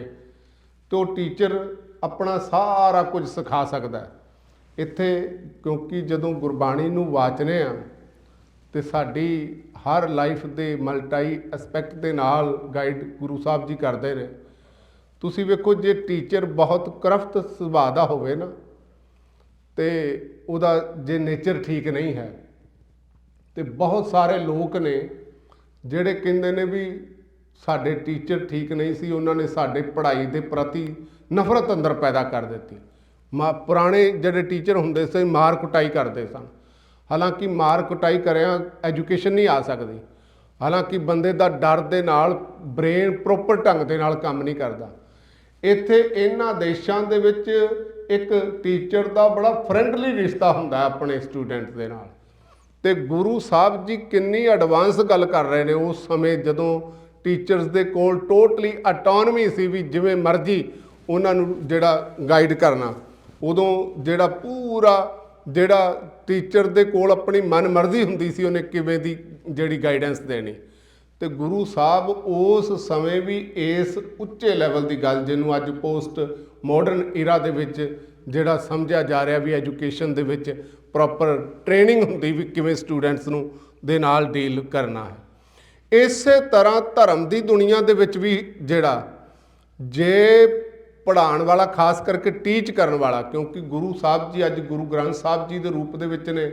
ਤੇ ਉਹ ਟੀਚਰ ਆਪਣਾ ਸਾਰਾ ਕੁਝ ਸਿਖਾ ਸਕਦਾ। ਇੱਥੇ ਕਿਉਂਕਿ ਜਦੋਂ ਗੁਰਬਾਣੀ ਨੂੰ ਵਾਚਨੇ ਆ, ਤੇ ਸਾਡੀ ਹਰ ਲਾਈਫ ਦੇ ਮਲਟਾਈ ਐਸਪੈਕਟ ਦੇ ਨਾਲ ਗਾਈਡ ਗੁਰੂ ਸਾਹਿਬ ਜੀ ਕਰਦੇ ਨੇ। ਤੁਸੀਂ ਵੇਖੋ, ਜੇ ਟੀਚਰ ਬਹੁਤ ਕਰਪਟ ਸੁਭਾਅ ਦਾ ਹੋਵੇ ਨਾ, ਤੇ ਉਹਦਾ ਜੇ ਨੇਚਰ ਠੀਕ ਨਹੀਂ ਹੈ, ਤੇ ਬਹੁਤ ਸਾਰੇ ਲੋਕ ਨੇ ਜਿਹੜੇ ਕਹਿੰਦੇ ਨੇ ਵੀ ਸਾਡੇ ਟੀਚਰ ਠੀਕ ਨਹੀਂ ਸੀ, ਉਹਨਾਂ ਨੇ ਸਾਡੇ ਪੜ੍ਹਾਈ ਦੇ ਪ੍ਰਤੀ ਨਫ਼ਰਤ ਅੰਦਰ ਪੈਦਾ ਕਰ ਦਿੱਤੀ। ਪੁਰਾਣੇ ਜਿਹੜੇ ਟੀਚਰ ਹੁੰਦੇ ਸੀ ਮਾਰ ਕੁਟਾਈ ਕਰਦੇ ਸਨ। ਹਾਲਾਂਕਿ ਮਾਰ ਕੁਟਾਈ ਕਰਿਆ ਐਜੂਕੇਸ਼ਨ ਨਹੀਂ ਆ ਸਕਦੀ। ਹਾਲਾਂਕਿ ਬੰਦੇ ਦਾ ਡਰ ਦੇ ਨਾਲ ਬ੍ਰੇਨ ਪ੍ਰੋਪਰ ਢੰਗ ਦੇ ਨਾਲ ਕੰਮ ਨਹੀਂ ਕਰਦਾ। ਇੱਥੇ ਇਹਨਾਂ ਦੇਸ਼ਾਂ ਦੇ ਵਿੱਚ ਇੱਕ ਟੀਚਰ ਦਾ ਬੜਾ ਫਰੈਂਡਲੀ ਰਿਸ਼ਤਾ ਹੁੰਦਾ ਆਪਣੇ ਸਟੂਡੈਂਟ ਦੇ ਨਾਲ। ਤੇ ਗੁਰੂ ਸਾਹਿਬ ਜੀ ਕਿੰਨੀ ਐਡਵਾਂਸ ਗੱਲ ਕਰ ਰਹੇ ਨੇ ਉਸ ਸਮੇਂ, ਜਦੋਂ ਟੀਚਰਸ ਦੇ ਕੋਲ ਟੋਟਲੀ ਆਟੋਨਮੀ ਸੀ ਵੀ ਜਿਵੇਂ ਮਰਜ਼ੀ ਉਹਨਾਂ ਨੂੰ ਜਿਹੜਾ ਗਾਈਡ ਕਰਨਾ। ਉਦੋਂ ਜਿਹੜਾ ਪੂਰਾ ਜਿਹੜਾ ਟੀਚਰ ਦੇ ਕੋਲ ਆਪਣੀ ਮਨ ਮਰਜ਼ੀ ਹੁੰਦੀ ਸੀ, ਉਹਨੇ ਕਿਵੇਂ ਦੀ ਜਿਹੜੀ ਗਾਈਡੈਂਸ ਦੇਣੀ। ਤੇ ਗੁਰੂ ਸਾਹਿਬ ਉਸ ਸਮੇਂ ਵੀ ਇਸ ਉੱਚੇ ਲੈਵਲ ਦੀ ਗੱਲ, ਜਿਹਨੂੰ ਅੱਜ ਪੋਸਟ ਮਾਡਰਨ ਈਰਾ ਦੇ ਵਿੱਚ ਜਿਹੜਾ ਸਮਝਿਆ ਜਾ ਰਿਹਾ ਵੀ ਐਜੂਕੇਸ਼ਨ ਦੇ ਵਿੱਚ ਪ੍ਰੋਪਰ ਟ੍ਰੇਨਿੰਗ ਹੁੰਦੀ ਵੀ ਕਿਵੇਂ ਸਟੂਡੈਂਟਸ ਨੂੰ ਦੇ ਨਾਲ ਡੀਲ ਕਰਨਾ ਹੈ। ਇਸੇ ਤਰ੍ਹਾਂ ਧਰਮ ਦੀ ਦੁਨੀਆ ਦੇ ਵਿੱਚ ਵੀ ਜਿਹੜਾ ਜੇ ਪੜ੍ਹਾਉਣ ਵਾਲਾ, ਖਾਸ ਕਰਕੇ ਟੀਚ ਕਰਨ ਵਾਲਾ, ਕਿਉਂਕਿ ਗੁਰੂ ਸਾਹਿਬ ਜੀ ਅੱਜ ਗੁਰੂ ਗ੍ਰੰਥ ਸਾਹਿਬ ਜੀ ਦੇ ਰੂਪ ਦੇ ਵਿੱਚ ਨੇ,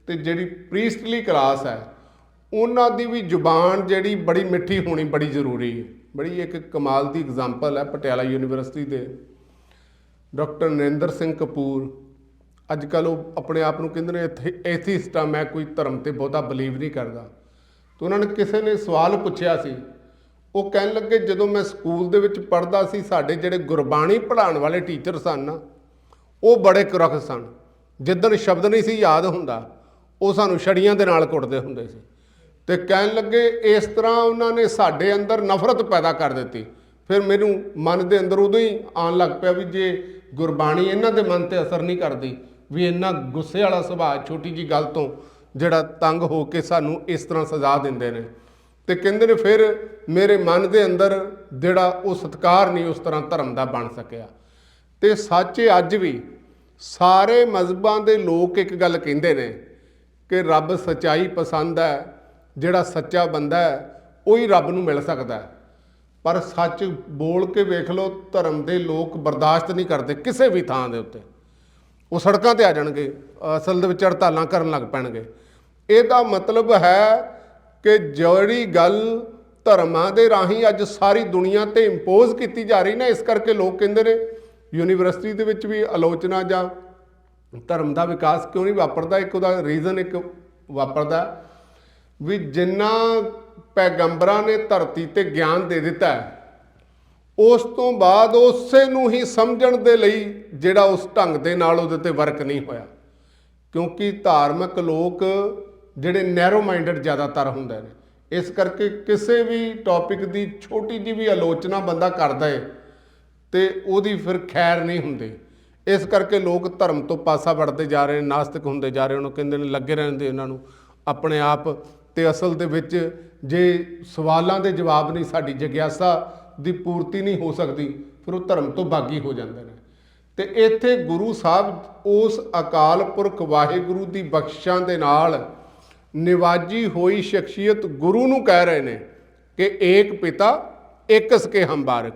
ਤੇ ਜਿਹੜੀ ਪ੍ਰੀਸਟਲੀ ਕਲਾਸ ਹੈ ਉਹਨਾਂ ਦੀ ਵੀ ਜ਼ੁਬਾਨ ਜਿਹੜੀ ਬੜੀ ਮਿੱਠੀ ਹੋਣੀ ਬੜੀ ਜ਼ਰੂਰੀ ਹੈ। ਬੜੀ ਇੱਕ ਕਮਾਲ ਦੀ ਐਗਜ਼ਾਮਪਲ ਹੈ, ਪਟਿਆਲਾ ਯੂਨੀਵਰਸਿਟੀ ਦੇ ਡਾਕਟਰ ਨਰਿੰਦਰ ਸਿੰਘ ਕਪੂਰ। ਅੱਜ ਕੱਲ੍ਹ ਉਹ ਆਪਣੇ ਆਪ ਨੂੰ ਕਹਿੰਦੇ ਨੇ ਐਥੀਸਟ ਆ, ਮੈਂ ਕੋਈ ਧਰਮ 'ਤੇ ਬਹੁਤਾ ਬਲੀਵ ਨਹੀਂ ਕਰਦਾ। ਤਾਂ ਉਹਨਾਂ ਨੇ ਕਿਸੇ ਨੇ ਸਵਾਲ ਪੁੱਛਿਆ ਸੀ, ਉਹ ਕਹਿਣ ਲੱਗੇ ਜਦੋਂ ਮੈਂ ਸਕੂਲ ਦੇ ਵਿੱਚ ਪੜ੍ਹਦਾ ਸੀ, ਸਾਡੇ ਜਿਹੜੇ ਗੁਰਬਾਣੀ ਪੜ੍ਹਾਉਣ ਵਾਲੇ ਟੀਚਰ ਸਨ ਨਾ, ਉਹ ਬੜੇ ਕੁਰਖ ਸਨ। ਜਿੱਦਣ ਸ਼ਬਦ ਨਹੀਂ ਸੀ ਯਾਦ ਹੁੰਦਾ, ਉਹ ਸਾਨੂੰ ਛੜੀਆਂ ਦੇ ਨਾਲ ਕੁੱਟਦੇ ਹੁੰਦੇ ਸੀ। ਤੇ ਕਹਿਣ ਲੱਗੇ ਇਸ ਤਰ੍ਹਾਂ ਉਹਨਾਂ ਨੇ ਸਾਡੇ ਅੰਦਰ ਨਫ਼ਰਤ ਪੈਦਾ ਕਰ ਦਿੱਤੀ। ਫਿਰ ਮੈਨੂੰ ਮਨ ਦੇ ਅੰਦਰ ਉਦੋਂ ਹੀ ਆਉਣ ਲੱਗ ਪਿਆ ਵੀ ਜੇ ਗੁਰਬਾਣੀ ਇਹਨਾਂ ਦੇ ਮਨ 'ਤੇ ਅਸਰ ਨਹੀਂ ਕਰਦੀ, ਵੀ ਇੰਨਾ ਗੁੱਸੇ ਵਾਲਾ ਸੁਭਾਅ, ਛੋਟੀ ਜੀ ਗੱਲ ਤੋਂ ਜਿਹੜਾ ਤੰਗ ਹੋ ਕੇ ਸਾਨੂੰ ਇਸ ਤਰ੍ਹਾਂ ਸਜ਼ਾ ਦਿੰਦੇ ਨੇ। ਤੇ ਕਹਿੰਦੇ ਨੇ ਫਿਰ ਮੇਰੇ ਮਨ ਦੇ ਅੰਦਰ ਜਿਹੜਾ ਉਹ ਸਤਿਕਾਰ ਨਹੀਂ ਉਸ ਤਰ੍ਹਾਂ ਧਰਮ ਦਾ ਬਣ ਸਕਿਆ। ਤੇ ਸੱਚ ਅੱਜ ਵੀ ਸਾਰੇ ਮਜ਼ਹਬਾਂ ਦੇ ਲੋਕ ਇੱਕ ਗੱਲ ਕਹਿੰਦੇ ਨੇ ਕਿ ਰੱਬ ਸੱਚਾਈ ਪਸੰਦ ਹੈ, ਜਿਹੜਾ ਸੱਚਾ ਬੰਦਾ ਹੈ ਉਹੀ ਰੱਬ ਨੂੰ ਮਿਲ ਸਕਦਾ ਹੈ। ਪਰ ਸੱਚ ਬੋਲ ਕੇ ਵੇਖ ਲਓ, ਧਰਮ ਦੇ ਲੋਕ ਬਰਦਾਸ਼ਤ ਨਹੀਂ ਕਰਦੇ ਕਿਸੇ ਵੀ ਥਾਂ ਦੇ ਉੱਤੇ। ਉਹ ਸੜਕਾਂ 'ਤੇ ਆ ਜਾਣਗੇ, ਅਸਲ ਦੇ ਵਿੱਚ ਹੜਤਾਲਾਂ ਕਰਨ ਲੱਗ ਪੈਣਗੇ। ਇਹਦਾ ਮਤਲਬ ਹੈ ਕਿ ਜਿਹੜੀ ਗੱਲ ਧਰਮਾਂ ਦੇ ਰਾਹੀਂ ਅੱਜ ਸਾਰੀ ਦੁਨੀਆ 'ਤੇ ਇੰਪੋਜ਼ ਕੀਤੀ ਜਾ ਰਹੀ ਨਾ, ਇਸ ਕਰਕੇ ਲੋਕ ਕਹਿੰਦੇ ਨੇ ਯੂਨੀਵਰਸਿਟੀ ਦੇ ਵਿੱਚ ਵੀ ਆਲੋਚਨਾ ਜਾਂ ਧਰਮ ਦਾ ਵਿਕਾਸ ਕਿਉਂ ਨਹੀਂ ਵਾਪਰਦਾ। ਇੱਕ ਉਹਦਾ ਰੀਜ਼ਨ ਇੱਕ ਵਾਪਰਦਾ ਵੀ ਜਿੰਨਾ ਪੈਗੰਬਰਾਂ ਨੇ ਧਰਤੀ 'ਤੇ ਗਿਆਨ ਦੇ ਦਿੱਤਾ, ਉਸ ਤੋਂ ਬਾਅਦ ਉਸੇ ਨੂੰ ਹੀ ਸਮਝਣ ਦੇ ਲਈ ਜਿਹੜਾ ਉਸ ਢੰਗ ਦੇ ਨਾਲ ਉਹਦੇ ਤੇ ਵਰਕ ਨਹੀਂ ਹੋਇਆ, ਕਿਉਂਕਿ ਧਾਰਮਿਕ ਲੋਕ ਜਿਹੜੇ ਨੈਰੋ ਮਾਈਂਡਡ ਜ਼ਿਆਦਾਤਰ ਹੁੰਦੇ ਨੇ। ਇਸ ਕਰਕੇ ਕਿਸੇ ਵੀ ਟੌਪਿਕ ਦੀ ਛੋਟੀ ਜਿਹੀ ਵੀ ਆਲੋਚਨਾ ਬੰਦਾ ਕਰਦਾ ਹੈ ਤੇ ਉਹਦੀ ਫਿਰ ਖੈਰ ਨਹੀਂ ਹੁੰਦੀ। ਇਸ ਕਰਕੇ ਲੋਕ ਧਰਮ ਤੋਂ ਪਾਸਾ ਵੜਦੇ ਜਾ ਰਹੇ ਨੇ, ਨਾਸਤਿਕ ਹੁੰਦੇ ਜਾ ਰਹੇ, ਉਹਨੂੰ ਕਹਿੰਦੇ ਨੇ ਲੱਗੇ ਰਹਿੰਦੇ ਇਹਨਾਂ ਨੂੰ ਆਪਣੇ ਆਪ। ਤੇ ਅਸਲ ਦੇ ਵਿੱਚ ਜੇ ਸਵਾਲਾਂ ਦੇ ਜਵਾਬ ਨਹੀਂ, ਸਾਡੀ ਜਿਗਿਆਸਾ ਦੀ ਪੂਰਤੀ ਨਹੀਂ ਹੋ ਸਕਦੀ, ਫਿਰ ਉਹ ਧਰਮ ਤੋਂ ਬਾਗੀ ਹੋ ਜਾਂਦੇ ਨੇ। ਤੇ ਇੱਥੇ ਗੁਰੂ ਸਾਹਿਬ ਉਸ ਅਕਾਲ ਪੁਰਖ ਵਾਹਿਗੁਰੂ ਦੀ ਬਖਸ਼ਿਸ਼ਾਂ ਦੇ ਨਾਲ ਨਿਵਾਜੀ ਹੋਈ ਸ਼ਖਸੀਅਤ ਗੁਰੂ ਨੂੰ ਕਹਿ ਰਹੇ ਨੇ ਕਿ ਏਕ ਪਿਤਾ ਏਕਸ ਕੇ ਹਮ ਬਾਰਕ,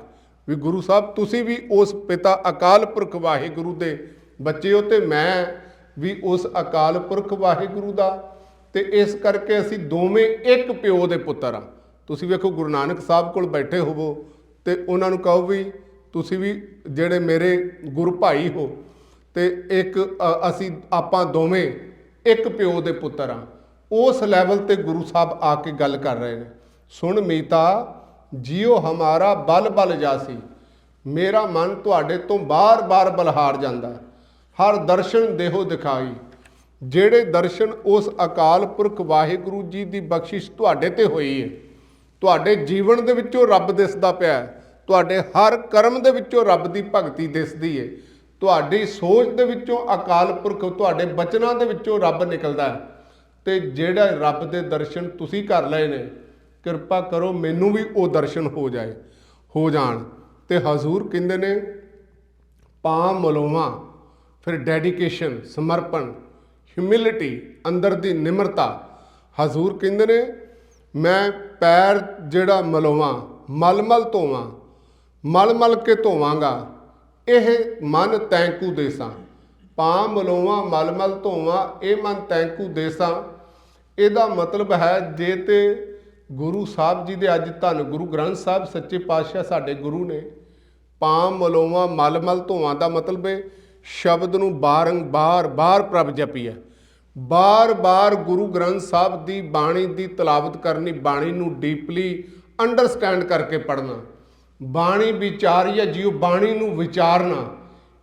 ਵੀ ਗੁਰੂ ਸਾਹਿਬ ਤੁਸੀਂ ਵੀ ਉਸ ਪਿਤਾ ਅਕਾਲ ਪੁਰਖ ਵਾਹਿਗੁਰੂ ਦੇ ਬੱਚੇ ਹੋ ਤੇ ਮੈਂ ਵੀ ਉਸ ਅਕਾਲ ਪੁਰਖ ਵਾਹਿਗੁਰੂ ਦਾ, ਤੇ ਇਸ ਕਰਕੇ ਅਸੀਂ ਦੋਵੇਂ ਇੱਕ ਪਿਓ ਦੇ ਪੁੱਤਰ ਆ। ਤੁਸੀਂ ਵੇਖੋ ਗੁਰੂ ਨਾਨਕ ਸਾਹਿਬ ਕੋਲ ਬੈਠੇ ਹੋਵੋ ਤੇ ਉਹਨਾਂ ਨੂੰ ਕਹੋ ਵੀ ਤੁਸੀਂ ਵੀ ਜਿਹੜੇ ਮੇਰੇ ਗੁਰੂ ਭਾਈ ਹੋ ਤੇ ਇੱਕ ਅਸੀਂ ਆਪਾਂ ਦੋਵੇਂ ਇੱਕ ਪਿਓ ਦੇ ਪੁੱਤਰ ਆ। ਉਸ ਲੈਵਲ ਤੇ ਗੁਰੂ ਸਾਹਿਬ ਆ ਕੇ ਗੱਲ ਕਰ ਰਹੇ ਨੇ। ਸੁਣ ਮੀਤਾ ਜੀਓ ਹਮਾਰਾ ਬਲ ਬਲ ਜਾਸੀ, ਮੇਰਾ ਮਨ ਤੁਹਾਡੇ ਤੋਂ ਬਾਰ-ਬਾਰ ਬਲਹਾਰ ਜਾਂਦਾ, ਹਰ ਦਰਸ਼ਨ ਦੇਹੋ ਦਿਖਾਈ। ਜਿਹੜੇ ਦਰਸ਼ਨ ਉਸ ਅਕਾਲ ਪੁਰਖ ਵਾਹਿਗੁਰੂ ਜੀ ਦੀ ਬਖਸ਼ਿਸ਼ ਤੁਹਾਡੇ ਤੇ ਹੋਈ ਹੈ, ਤੁਹਾਡੇ ਜੀਵਨ ਦੇ ਵਿੱਚੋਂ ਰੱਬ ਦਿਸਦਾ ਪਿਆ, ਤੁਹਾਡੇ ਹਰ ਕਰਮ ਦੇ ਵਿੱਚੋਂ ਰੱਬ ਦੀ ਭਗਤੀ ਦਿਸਦੀ ਹੈ, ਤੁਹਾਡੀ ਸੋਚ ਦੇ ਵਿੱਚੋਂ ਅਕਾਲ ਪੁਰਖ, ਤੁਹਾਡੇ ਬਚਨਾਂ ਦੇ ਵਿੱਚੋਂ ਰੱਬ ਨਿਕਲਦਾ ਹੈ। ਤੇ ਜਿਹੜਾ ਰੱਬ ਦੇ ਦਰਸ਼ਨ ਤੁਸੀਂ ਕਰ ਲਏ ਨੇ, ਕਿਰਪਾ ਕਰੋ ਮੈਨੂੰ ਵੀ ਉਹ ਦਰਸ਼ਨ ਹੋ ਜਾਣ। ਤੇ ਹਜ਼ੂਰ ਕਹਿੰਦੇ ਨੇ ਪਾਮ ਮਲੋਵਾਂ, ਫਿਰ ਡੈਡੀਕੇਸ਼ਨ, ਸਮਰਪਣ, ਹਿਊਮਿਲਿਟੀ, ਅੰਦਰ ਦੀ ਨਿਮਰਤਾ। ਹਜ਼ੂਰ ਕਹਿੰਦੇ ਨੇ ਮੈਂ ਪੈਰ ਜਿਹੜਾ ਮਲੋਵਾਂ, ਮਲ ਧੋਵਾਂ, ਮਲ ਕੇ ਧੋਵਾਂਗਾ, ਇਹ ਮਨ ਤੈਂਕੂ ਦੇਸਾਂ। ਪਾਮ ਮਲੋਵਾਂ ਮਲ ਧੋਵਾਂ, ਇਹ ਮਨ ਤੈਂਕੂ ਦੇਸਾਂ। ਇਹਦਾ ਮਤਲਬ ਹੈ ਜੇ ਤੇ ਗੁਰੂ ਸਾਹਿਬ ਜੀ ਦੇ ਅੱਜ ਧੰਨ ਗੁਰੂ ਗ੍ਰੰਥ ਸਾਹਿਬ ਸੱਚੇ ਪਾਤਸ਼ਾਹ ਸਾਡੇ ਗੁਰੂ ਨੇ ਪਾਮ ਮਲੋਵਾਂ ਮਲ ਧੋਵਾਂ ਦਾ ਮਤਲਬ ਹੈ ਸ਼ਬਦ ਨੂੰ ਬਾਰ ਪ੍ਰਭ ਜਪੀਐ, ਬਾਰ ਗੁਰੂ ਗ੍ਰੰਥ ਸਾਹਿਬ ਦੀ ਬਾਣੀ ਦੀ ਤਲਾਵਤ ਕਰਨੀ, ਬਾਣੀ ਨੂੰ ਡੀਪਲੀ ਅੰਡਰਸਟੈਂਡ ਕਰਕੇ ਪੜ੍ਹਨਾ, ਬਾਣੀ ਵਿਚਾਰੀਆ ਜੀਓ, ਬਾਣੀ ਨੂੰ ਵਿਚਾਰਨਾ।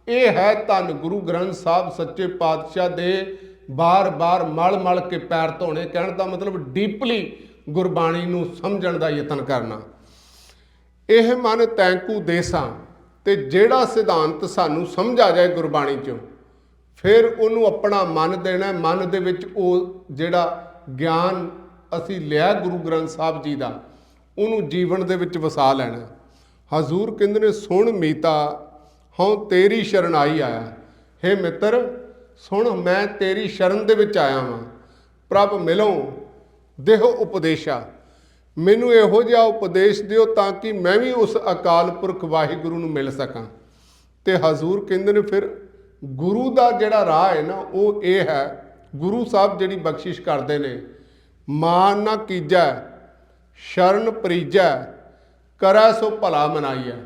ਇਹ ਹੈ ਧੰਨ ਗੁਰੂ ਗ੍ਰੰਥ ਸਾਹਿਬ ਸੱਚੇ ਪਾਤਸ਼ਾਹ ਦੇ ਬਾਰ ਮਲ ਕੇ ਪੈਰ ਧੋਣੇ। ਕਹਿਣ ਦਾ ਮਤਲਬ ਡੀਪਲੀ ਗੁਰਬਾਣੀ ਨੂੰ ਸਮਝਣ ਦਾ ਯਤਨ ਕਰਨਾ। ਇਹ ਮਨ ਤੈਂਕੂ ਦੇਸਾਂ, ਤੇ ਜਿਹੜਾ ਸਿਧਾਂਤ ਸਾਨੂੰ ਸਮਝ ਆ ਜਾਏ ਗੁਰਬਾਣੀ 'ਚੋਂ, ਫਿਰ ਉਹਨੂੰ ਆਪਣਾ ਮਨ ਦੇਣਾ। ਮਨ ਦੇ ਵਿੱਚ ਉਹ ਜਿਹੜਾ ਗਿਆਨ ਅਸੀਂ ਲਿਆ ਗੁਰੂ ਗ੍ਰੰਥ ਸਾਹਿਬ ਜੀ ਦਾ, ਉਹਨੂੰ ਜੀਵਨ ਦੇ ਵਿੱਚ ਵਸਾ ਲੈਣਾ। ਹਜ਼ੂਰ ਕਹਿੰਦੇ ਨੇ ਸੁਣ ਮੀਤਾ ਹਉ ਤੇਰੀ ਸ਼ਰਨਾਈ ਆਇਆ। ਹੇ ਮਿੱਤਰ ਸੁਣ, ਮੈਂ ਤੇਰੀ ਸ਼ਰਨ ਦੇ ਵਿੱਚ ਆਇਆ ਵਾਂ। ਪ੍ਰਭ ਮਿਲੋ ਦੇਹੋ ਉਪਦੇਸ਼ਾ, ਮੈਨੂੰ ਇਹੋ ਜਿਹਾ ਉਪਦੇਸ਼ ਦਿਓ ਤਾਂ ਕਿ ਮੈਂ ਵੀ ਉਸ ਅਕਾਲ ਪੁਰਖ ਵਾਹਿਗੁਰੂ ਨੂੰ ਮਿਲ ਸਕਾਂ। ਤੇ ਹਜ਼ੂਰ ਕਹਿੰਦੇ ਨੇ ਫਿਰ ਗੁਰੂ ਦਾ ਜਿਹੜਾ ਰਾਹ ਹੈ ਨਾ, ਉਹ ਇਹ ਹੈ, ਗੁਰੂ ਸਾਹਿਬ ਜਿਹੜੀ ਬਖਸ਼ਿਸ਼ ਕਰਦੇ ਨੇ, ਮਾਨ ਨਾ ਕੀਜੈ ਸ਼ਰਨ ਪ੍ਰੀਜੈ ਕਰੈ ਸੋ ਭਲਾ ਮਨਾਈਐ।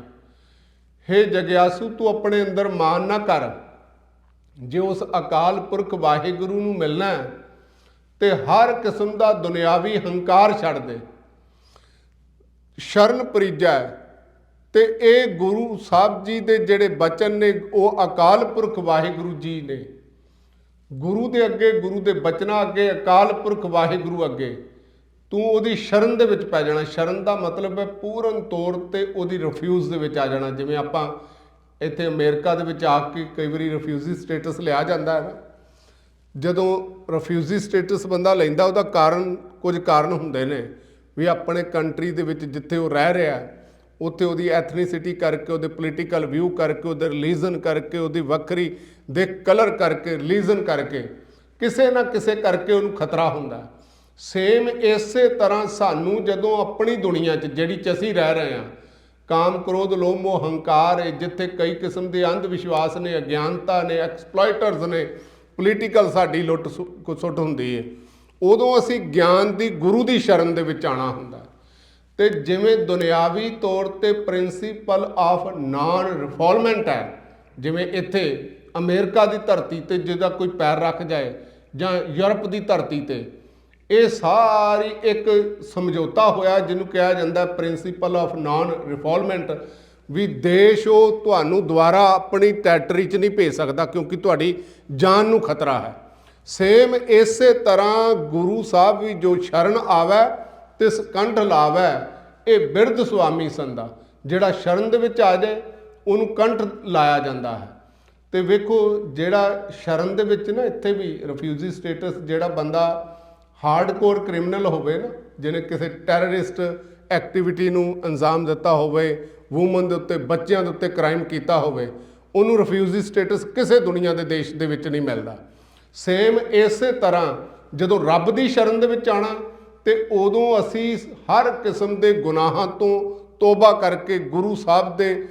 ਹੇ ਜਗਿਆਸੂ, ਤੂੰ ਆਪਣੇ ਅੰਦਰ ਮਾਨ ਨਾ ਕਰ। ਜੇ ਉਸ ਅਕਾਲ ਪੁਰਖ ਵਾਹਿਗੁਰੂ ਨੂੰ ਮਿਲਣਾ ਤੇ ਹਰ ਕਿਸਮ ਦਾ ਦੁਨਿਆਵੀ ਹੰਕਾਰ ਛੱਡ ਦੇ। ਸ਼ਰਨ ਪ੍ਰੀਜੈ, ਤੇ ਇਹ ਗੁਰੂ ਸਾਹਿਬ ਜੀ ਦੇ ਜਿਹੜੇ ਬਚਨ ਨੇ, ਉਹ ਅਕਾਲ ਪੁਰਖ ਵਾਹਿਗੁਰੂ ਜੀ ਨੇ। ਗੁਰੂ ਦੇ ਅੱਗੇ, ਗੁਰੂ ਦੇ ਬਚਨਾਂ ਅੱਗੇ, ਅਕਾਲ ਪੁਰਖ ਵਾਹਿਗੁਰੂ ਅੱਗੇ ਤੂੰ ਉਹਦੀ ਸ਼ਰਨ ਦੇ ਵਿੱਚ ਪੈ ਜਾਣਾ। ਸ਼ਰਨ ਦਾ ਮਤਲਬ ਹੈ ਪੂਰਨ ਤੌਰ ਤੇ ਉਹਦੀ ਰਿਫਿਊਜ਼ ਦੇ ਵਿੱਚ ਆ ਜਾਣਾ। ਜਿਵੇਂ ਆਪਾਂ ਇੱਥੇ ਅਮਰੀਕਾ ਦੇ ਵਿੱਚ ਆ ਕੇ ਕਈ ਵਾਰੀ ਰਿਫਿਊਜੀ ਸਟੇਟਸ ਲਿਆ ਜਾਂਦਾ ਹੈ ਨਾ, ਜਦੋਂ ਰਿਫਿਊਜੀ ਸਟੇਟਸ ਬੰਦਾ ਲੈਂਦਾ ਉਹਦਾ ਕੁਝ ਕਾਰਨ ਹੁੰਦੇ ਨੇ ਵੀ ਆਪਣੇ ਕੰਟਰੀ ਦੇ ਵਿੱਚ ਜਿੱਥੇ ਉਹ ਰਹਿ ਰਿਹਾ ਉੱਥੇ ਉਹਦੀ ਐਥਨੀਸਿਟੀ ਕਰਕੇ, ਉਹਦੇ ਪੋਲੀਟੀਕਲ ਵਿਊ ਕਰਕੇ, ਉਹਦੇ ਰਿਲੀਜਨ ਕਰਕੇ, ਉਹਦੀ ਵੱਖਰੀ ਦੇ ਕਲਰ ਕਰਕੇ, ਰਿਲੀਜਨ ਕਰਕੇ, ਕਿਸੇ ਨਾ ਕਿਸੇ ਕਰਕੇ ਉਹਨੂੰ ਖਤਰਾ ਹੁੰਦਾ। ਸੇਮ ਇਸੇ ਤਰ੍ਹਾਂ ਸਾਨੂੰ ਜਦੋਂ ਆਪਣੀ ਦੁਨੀਆ 'ਚ ਜਿਹੜੀ 'ਚ ਅਸੀਂ ਰਹਿ ਰਹੇ ਹਾਂ, ਕਾਮ ਕ੍ਰੋਧ ਲੋਭ ਮੋਹ ਹੰਕਾਰ ਹੈ, ਜਿੱਥੇ ਕਈ ਕਿਸਮ ਦੇ ਅੰਧ ਵਿਸ਼ਵਾਸ ਨੇ, ਅਗਿਆਨਤਾ ਨੇ, ਐਕਸਪਲੋਇਟਰਸ ਨੇ, ਪੋਲੀਟੀਕਲ ਸਾਡੀ ਲੁੱਟ ਸੁੱਟ ਹੁੰਦੀ ਹੈ, ਉਦੋਂ ਅਸੀਂ ਗਿਆਨ ਦੀ ਗੁਰੂ ਦੀ ਸ਼ਰਨ ਦੇ ਵਿੱਚ ਆਉਣਾ ਹੁੰਦਾ। ਤੇ ਜਿਵੇਂ ਦੁਨਿਆਵੀ ਤੌਰ ਤੇ ਪ੍ਰਿੰਸੀਪਲ ਆਫ ਨਾਨ ਰਿਫੋਲਮੈਂਟ ਹੈ, ਜਿਵੇਂ ਇੱਥੇ ਅਮਰੀਕਾ ਦੀ ਧਰਤੀ ਤੇ ਜਿਹਦਾ ਕੋਈ ਪੈਰ ਰੱਖ ਜਾਏ ਜਾਂ ਯੂਰਪ ਦੀ ਧਰਤੀ ਤੇ, ਇਹ ਸਾਰੀ ਇੱਕ ਸਮਝੌਤਾ ਹੋਇਆ ਜਿਹਨੂੰ ਕਿਹਾ ਜਾਂਦਾ ਪ੍ਰਿੰਸੀਪਲ ਆਫ ਨਾਨ ਰਿਫੋਲਮੈਂਟ। ਵੀ ਦੇਸ਼ ਉਹ ਤੁਹਾਨੂੰ ਦੁਬਾਰਾ ਆਪਣੀ ਟੈਰਟਰੀ 'ਚ ਨਹੀਂ ਭੇਜ ਸਕਦਾ, ਕਿਉਂਕਿ ਤੁਹਾਡੀ ਜਾਨ ਨੂੰ ਖਤਰਾ ਹੈ। ਸੇਮ ਇਸੇ ਤਰ੍ਹਾਂ ਗੁਰੂ ਸਾਹਿਬ ਵੀ ਜੋ ਸ਼ਰਨ ਆਵੈ ਤਿਸ ਕੰਠ ਲਾਵੈ, ਇਹ ਬਿਰਧ ਸੁਆਮੀ ਸੰਦਾ। ਜਿਹੜਾ ਸ਼ਰਨ ਦੇ ਵਿੱਚ ਆ ਜਾਏ ਉਹਨੂੰ ਕੰਠ ਲਾਇਆ ਜਾਂਦਾ ਹੈ। ਤੇ ਵੇਖੋ ਜਿਹੜਾ ਸ਼ਰਨ ਦੇ ਵਿੱਚ ਨਾ, ਇੱਥੇ ਵੀ ਰਿਫਿਊਜੀ ਸਟੇਟਸ, ਜਿਹੜਾ ਬੰਦਾ ਹਾਰਡਕੋਰ ਕ੍ਰਿਮੀਨਲ ਹੋਵੇ ਨਾ, ਜਿਹਨੇ ਕਿਸੇ ਟੈਰਰਿਸਟ ਐਕਟੀਵਿਟੀ ਨੂੰ ਅੰਜਾਮ ਦਿੱਤਾ ਹੋਵੇ, ਵੂਮਨ ਦੇ ਉੱਤੇ, ਬੱਚਿਆਂ ਦੇ ਉੱਤੇ ਕ੍ਰਾਈਮ ਕੀਤਾ ਹੋਵੇ, ਉਹਨੂੰ ਰਿਫਿਊਜੀ ਸਟੇਟਸ ਕਿਸੇ ਦੁਨੀਆ ਦੇ ਦੇਸ਼ ਦੇ ਵਿੱਚ ਨਹੀਂ ਮਿਲਦਾ। ਸੇਮ ਇਸੇ ਤਰ੍ਹਾਂ ਜਦੋਂ ਰੱਬ ਦੀ ਸ਼ਰਨ ਦੇ ਵਿੱਚ ਆਣਾ ਤੇ ਉਦੋਂ ਅਸੀਂ ਹਰ ਕਿਸਮ ਦੇ ਗੁਨਾਹਾਂ ਤੋਂ ਤੋਬਾ ਕਰਕੇ ਗੁਰੂ ਸਾਹਿਬ ਦੇ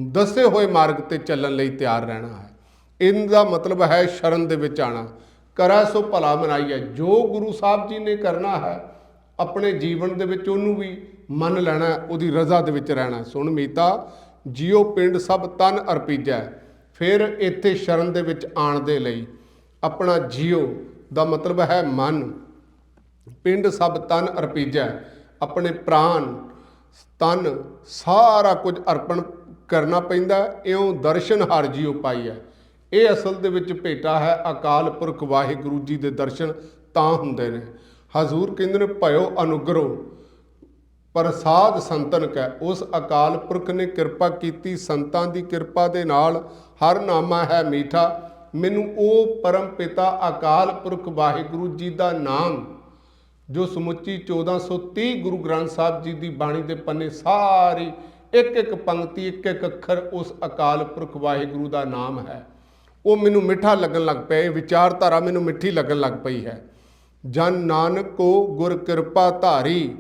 ਦੱਸੇ ਹੋਏ ਮਾਰਗ ਤੇ ਚੱਲਣ ਲਈ ਤਿਆਰ ਰਹਿਣਾ ਹੈ। ਇਹਦਾ ਮਤਲਬ ਹੈ ਸ਼ਰਨ ਦੇ ਵਿੱਚ ਆਣਾ। ਕਰੈ ਸੋ ਭਲਾ ਮਨਾਈਐ, ਜੋ ਗੁਰੂ ਸਾਹਿਬ ਜੀ ਨੇ ਕਰਨਾ ਹੈ ਆਪਣੇ ਜੀਵਨ ਦੇ ਵਿੱਚ ਉਹਨੂੰ ਵੀ ਮੰਨ ਲੈਣਾ, ਉਹਦੀ ਰਜ਼ਾ ਦੇ ਵਿੱਚ ਰਹਿਣਾ। ਸੁਣ ਮੀਤਾ ਜਿਉ ਪਿੰਡ ਸਭ ਤਨ ਅਰਪੀਜੈ। ਫਿਰ ਇੱਥੇ ਸ਼ਰਨ ਦੇ ਵਿੱਚ ਆਉਣ ਦੇ ਲਈ ਆਪਣਾ ਜਿਉ ਦਾ ਮਤਲਬ ਹੈ ਮਨ, ਪਿੰਡ ਸਭ ਤਨ ਅਰਪੀਜੈ, ਆਪਣੇ ਪ੍ਰਾਣ ਤਨ ਸਾਰਾ ਕੁਝ ਅਰਪਣ ਕਰਨਾ ਪੈਂਦਾ। ਇਉਂ ਦਰਸ਼ਨ ਹਰ ਜੀਉ ਪਾਈਐ। ਇਹ ਅਸਲ ਦੇ ਵਿੱਚ ਭੇਟਾ ਹੈ ਅਕਾਲ ਪੁਰਖ ਵਾਹਿਗੁਰੂ ਜੀ ਦੇ ਦਰਸ਼ਨ ਤਾਂ ਹੁੰਦੇ ਨੇ। ਹਜ਼ੂਰ ਕਹਿੰਦੇ ਨੇ ਭਇਓ ਅਨੁਗਰੋ ਪ੍ਰਸਾਦ ਸੰਤਨ ਕੈ। ਉਸ ਅਕਾਲ ਪੁਰਖ ਨੇ ਕਿਰਪਾ ਕੀਤੀ, ਸੰਤਾਂ ਦੀ ਕਿਰਪਾ ਦੇ ਨਾਲ ਹਰ ਨਾਮਾ ਹੈ ਮੀਠਾ। ਮੈਨੂੰ ਉਹ ਪਰਮ ਪਿਤਾ ਅਕਾਲ ਪੁਰਖ ਵਾਹਿਗੁਰੂ ਜੀ ਦਾ ਨਾਮ, ਜੋ ਸਮੁੱਚੀ 1430 ਗੁਰੂ ਗ੍ਰੰਥ ਸਾਹਿਬ ਜੀ ਦੀ ਬਾਣੀ ਦੇ ਪੰਨੇ ਸਾਰੀ ਇੱਕ ਇੱਕ ਪੰਕਤੀ, ਇੱਕ ਇੱਕ ਅੱਖਰ ਉਸ ਅਕਾਲ ਪੁਰਖ ਵਾਹਿਗੁਰੂ ਦਾ ਨਾਮ ਹੈ, ਉਹ ਮੈਨੂੰ ਮਿੱਠਾ ਲੱਗਣ ਲੱਗ ਪਿਆ। ਇਹ ਵਿਚਾਰਧਾਰਾ ਮੈਨੂੰ ਮਿੱਠੀ ਲੱਗਣ ਲੱਗ ਪਈ ਹੈ। ਜਨ ਨਾਨਕ ਕੋ ਗੁਰ ਕਿਰਪਾ ਧਾਰੀ,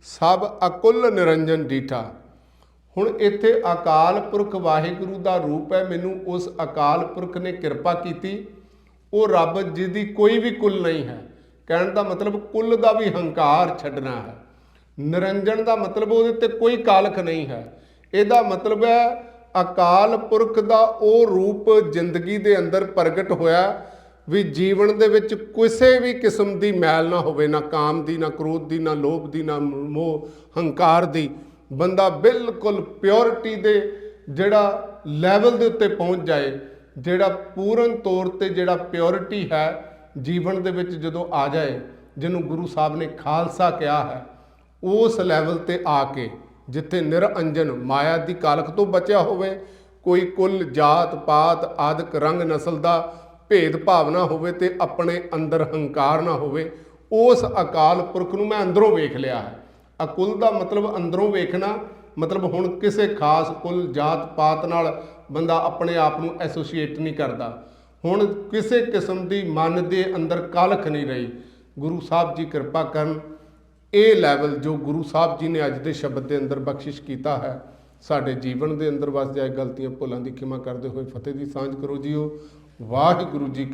ਸਭ ਅਕੁਲ ਨਿਰੰਜਨ ਡੀਠਾ। ਹੁਣ ਇੱਥੇ ਅਕਾਲ ਪੁਰਖ ਵਾਹਿਗੁਰੂ ਦਾ ਰੂਪ ਹੈ। ਮੈਨੂੰ ਉਸ ਅਕਾਲ ਪੁਰਖ ਨੇ ਕਿਰਪਾ ਕੀਤੀ। ਉਹ ਰੱਬ ਜਿਹਦੀ ਕੋਈ ਵੀ ਕੁੱਲ ਨਹੀਂ ਹੈ। ਕਹਿਣ ਦਾ ਮਤਲਬ ਕੁੱਲ ਦਾ ਵੀ ਹੰਕਾਰ ਛੱਡਣਾ ਹੈ। ਨਿਰੰਜਨ ਦਾ ਮਤਲਬ ਉਹਦੇ ਤੇ ਕੋਈ ਕਾਲਖ ਨਹੀਂ ਹੈ। ਇਹਦਾ ਮਤਲਬ ਹੈ ਅਕਾਲ ਪੁਰਖ ਦਾ ਉਹ ਰੂਪ ਜ਼ਿੰਦਗੀ ਦੇ ਅੰਦਰ ਪ੍ਰਗਟ ਹੋਇਆ ਵੀ ਜੀਵਨ ਦੇ ਵਿੱਚ ਕਿਸੇ ਵੀ ਕਿਸਮ ਦੀ ਮੈਲ ਨਾ ਹੋਵੇ, ਨਾ ਕਾਮ ਦੀ, ਨਾ ਕ੍ਰੋਧ ਦੀ, ਨਾ ਲੋਭ ਦੀ, ਨਾ ਮੋਹ ਹੰਕਾਰ ਦੀ। ਬੰਦਾ ਬਿਲਕੁਲ ਪਿਓਰਿਟੀ ਦੇ ਜਿਹੜਾ ਲੈਵਲ ਦੇ ਉੱਤੇ ਪਹੁੰਚ ਜਾਏ, ਜਿਹੜਾ ਪੂਰਨ ਤੌਰ ਤੇ ਜਿਹੜਾ ਪਿਓਰਿਟੀ ਹੈ ਜੀਵਨ ਦੇ ਵਿੱਚ ਜਦੋਂ ਆ ਜਾਏ, ਜਿਹਨੂੰ ਗੁਰੂ ਸਾਹਿਬ ਨੇ ਖਾਲਸਾ ਕਿਹਾ ਹੈ, ਉਸ ਲੈਵਲ ਤੇ ਆ ਕੇ ਜਿੱਥੇ ਨਿਰਅੰਜਨ ਮਾਇਆ ਦੀ ਕਾਲਖ ਤੋਂ ਬਚਿਆ ਹੋਵੇ, ਕੋਈ ਕੁੱਲ ਜਾਤ ਪਾਤ ਆਦਿਕ ਰੰਗ ਨਸਲ ਦਾ ਭੇਦ ਭਾਵ ਨਾ ਹੋਵੇ ਤੇ ਆਪਣੇ ਅੰਦਰ ਹੰਕਾਰ ਨਾ ਹੋਵੇ, ਉਸ ਅਕਾਲ ਪੁਰਖ ਨੂੰ ਮੈਂ ਅੰਦਰੋਂ ਵੇਖ ਲਿਆ ਹੈ। ਅਕੁਲ ਦਾ ਮਤਲਬ ਅੰਦਰੋਂ ਵੇਖਣਾ, ਮਤਲਬ ਹੁਣ ਕਿਸੇ ਖਾਸ ਕੁੱਲ ਜਾਤ ਪਾਤ ਨਾਲ ਬੰਦਾ ਆਪਣੇ ਆਪ ਨੂੰ ਐਸੋਸੀਏਟ ਨਹੀਂ ਕਰਦਾ। ਹੁਣ ਕਿਸੇ ਕਿਸਮ ਦੀ ਮਨ ਦੇ ਅੰਦਰ ਕਾਲਖ ਨਹੀਂ ਰਹੀ। ਗੁਰੂ ਸਾਹਿਬ ਜੀ ਕਿਰਪਾ ਕਰਨ। ਇਹ ਲੈਵਲ ਜੋ ਗੁਰੂ ਸਾਹਿਬ ਜੀ ਨੇ ਅੱਜ ਦੇ ਸ਼ਬਦ ਦੇ ਅੰਦਰ ਬਖਸ਼ਿਸ਼ ਕੀਤਾ ਹੈ, ਸਾਡੇ ਜੀਵਨ ਦੇ ਅੰਦਰ ਵਸ ਜਾਏ। ਗਲਤੀਆਂ ਭੁੱਲਾਂ ਦੀ ਖਿਮਾ ਕਰਦੇ ਹੋਏ ਫਤਿਹ ਦੀ ਸਾਂਝ ਕਰੋ ਜੀਓ। ਵਾਹਿਗੁਰੂ ਜੀ।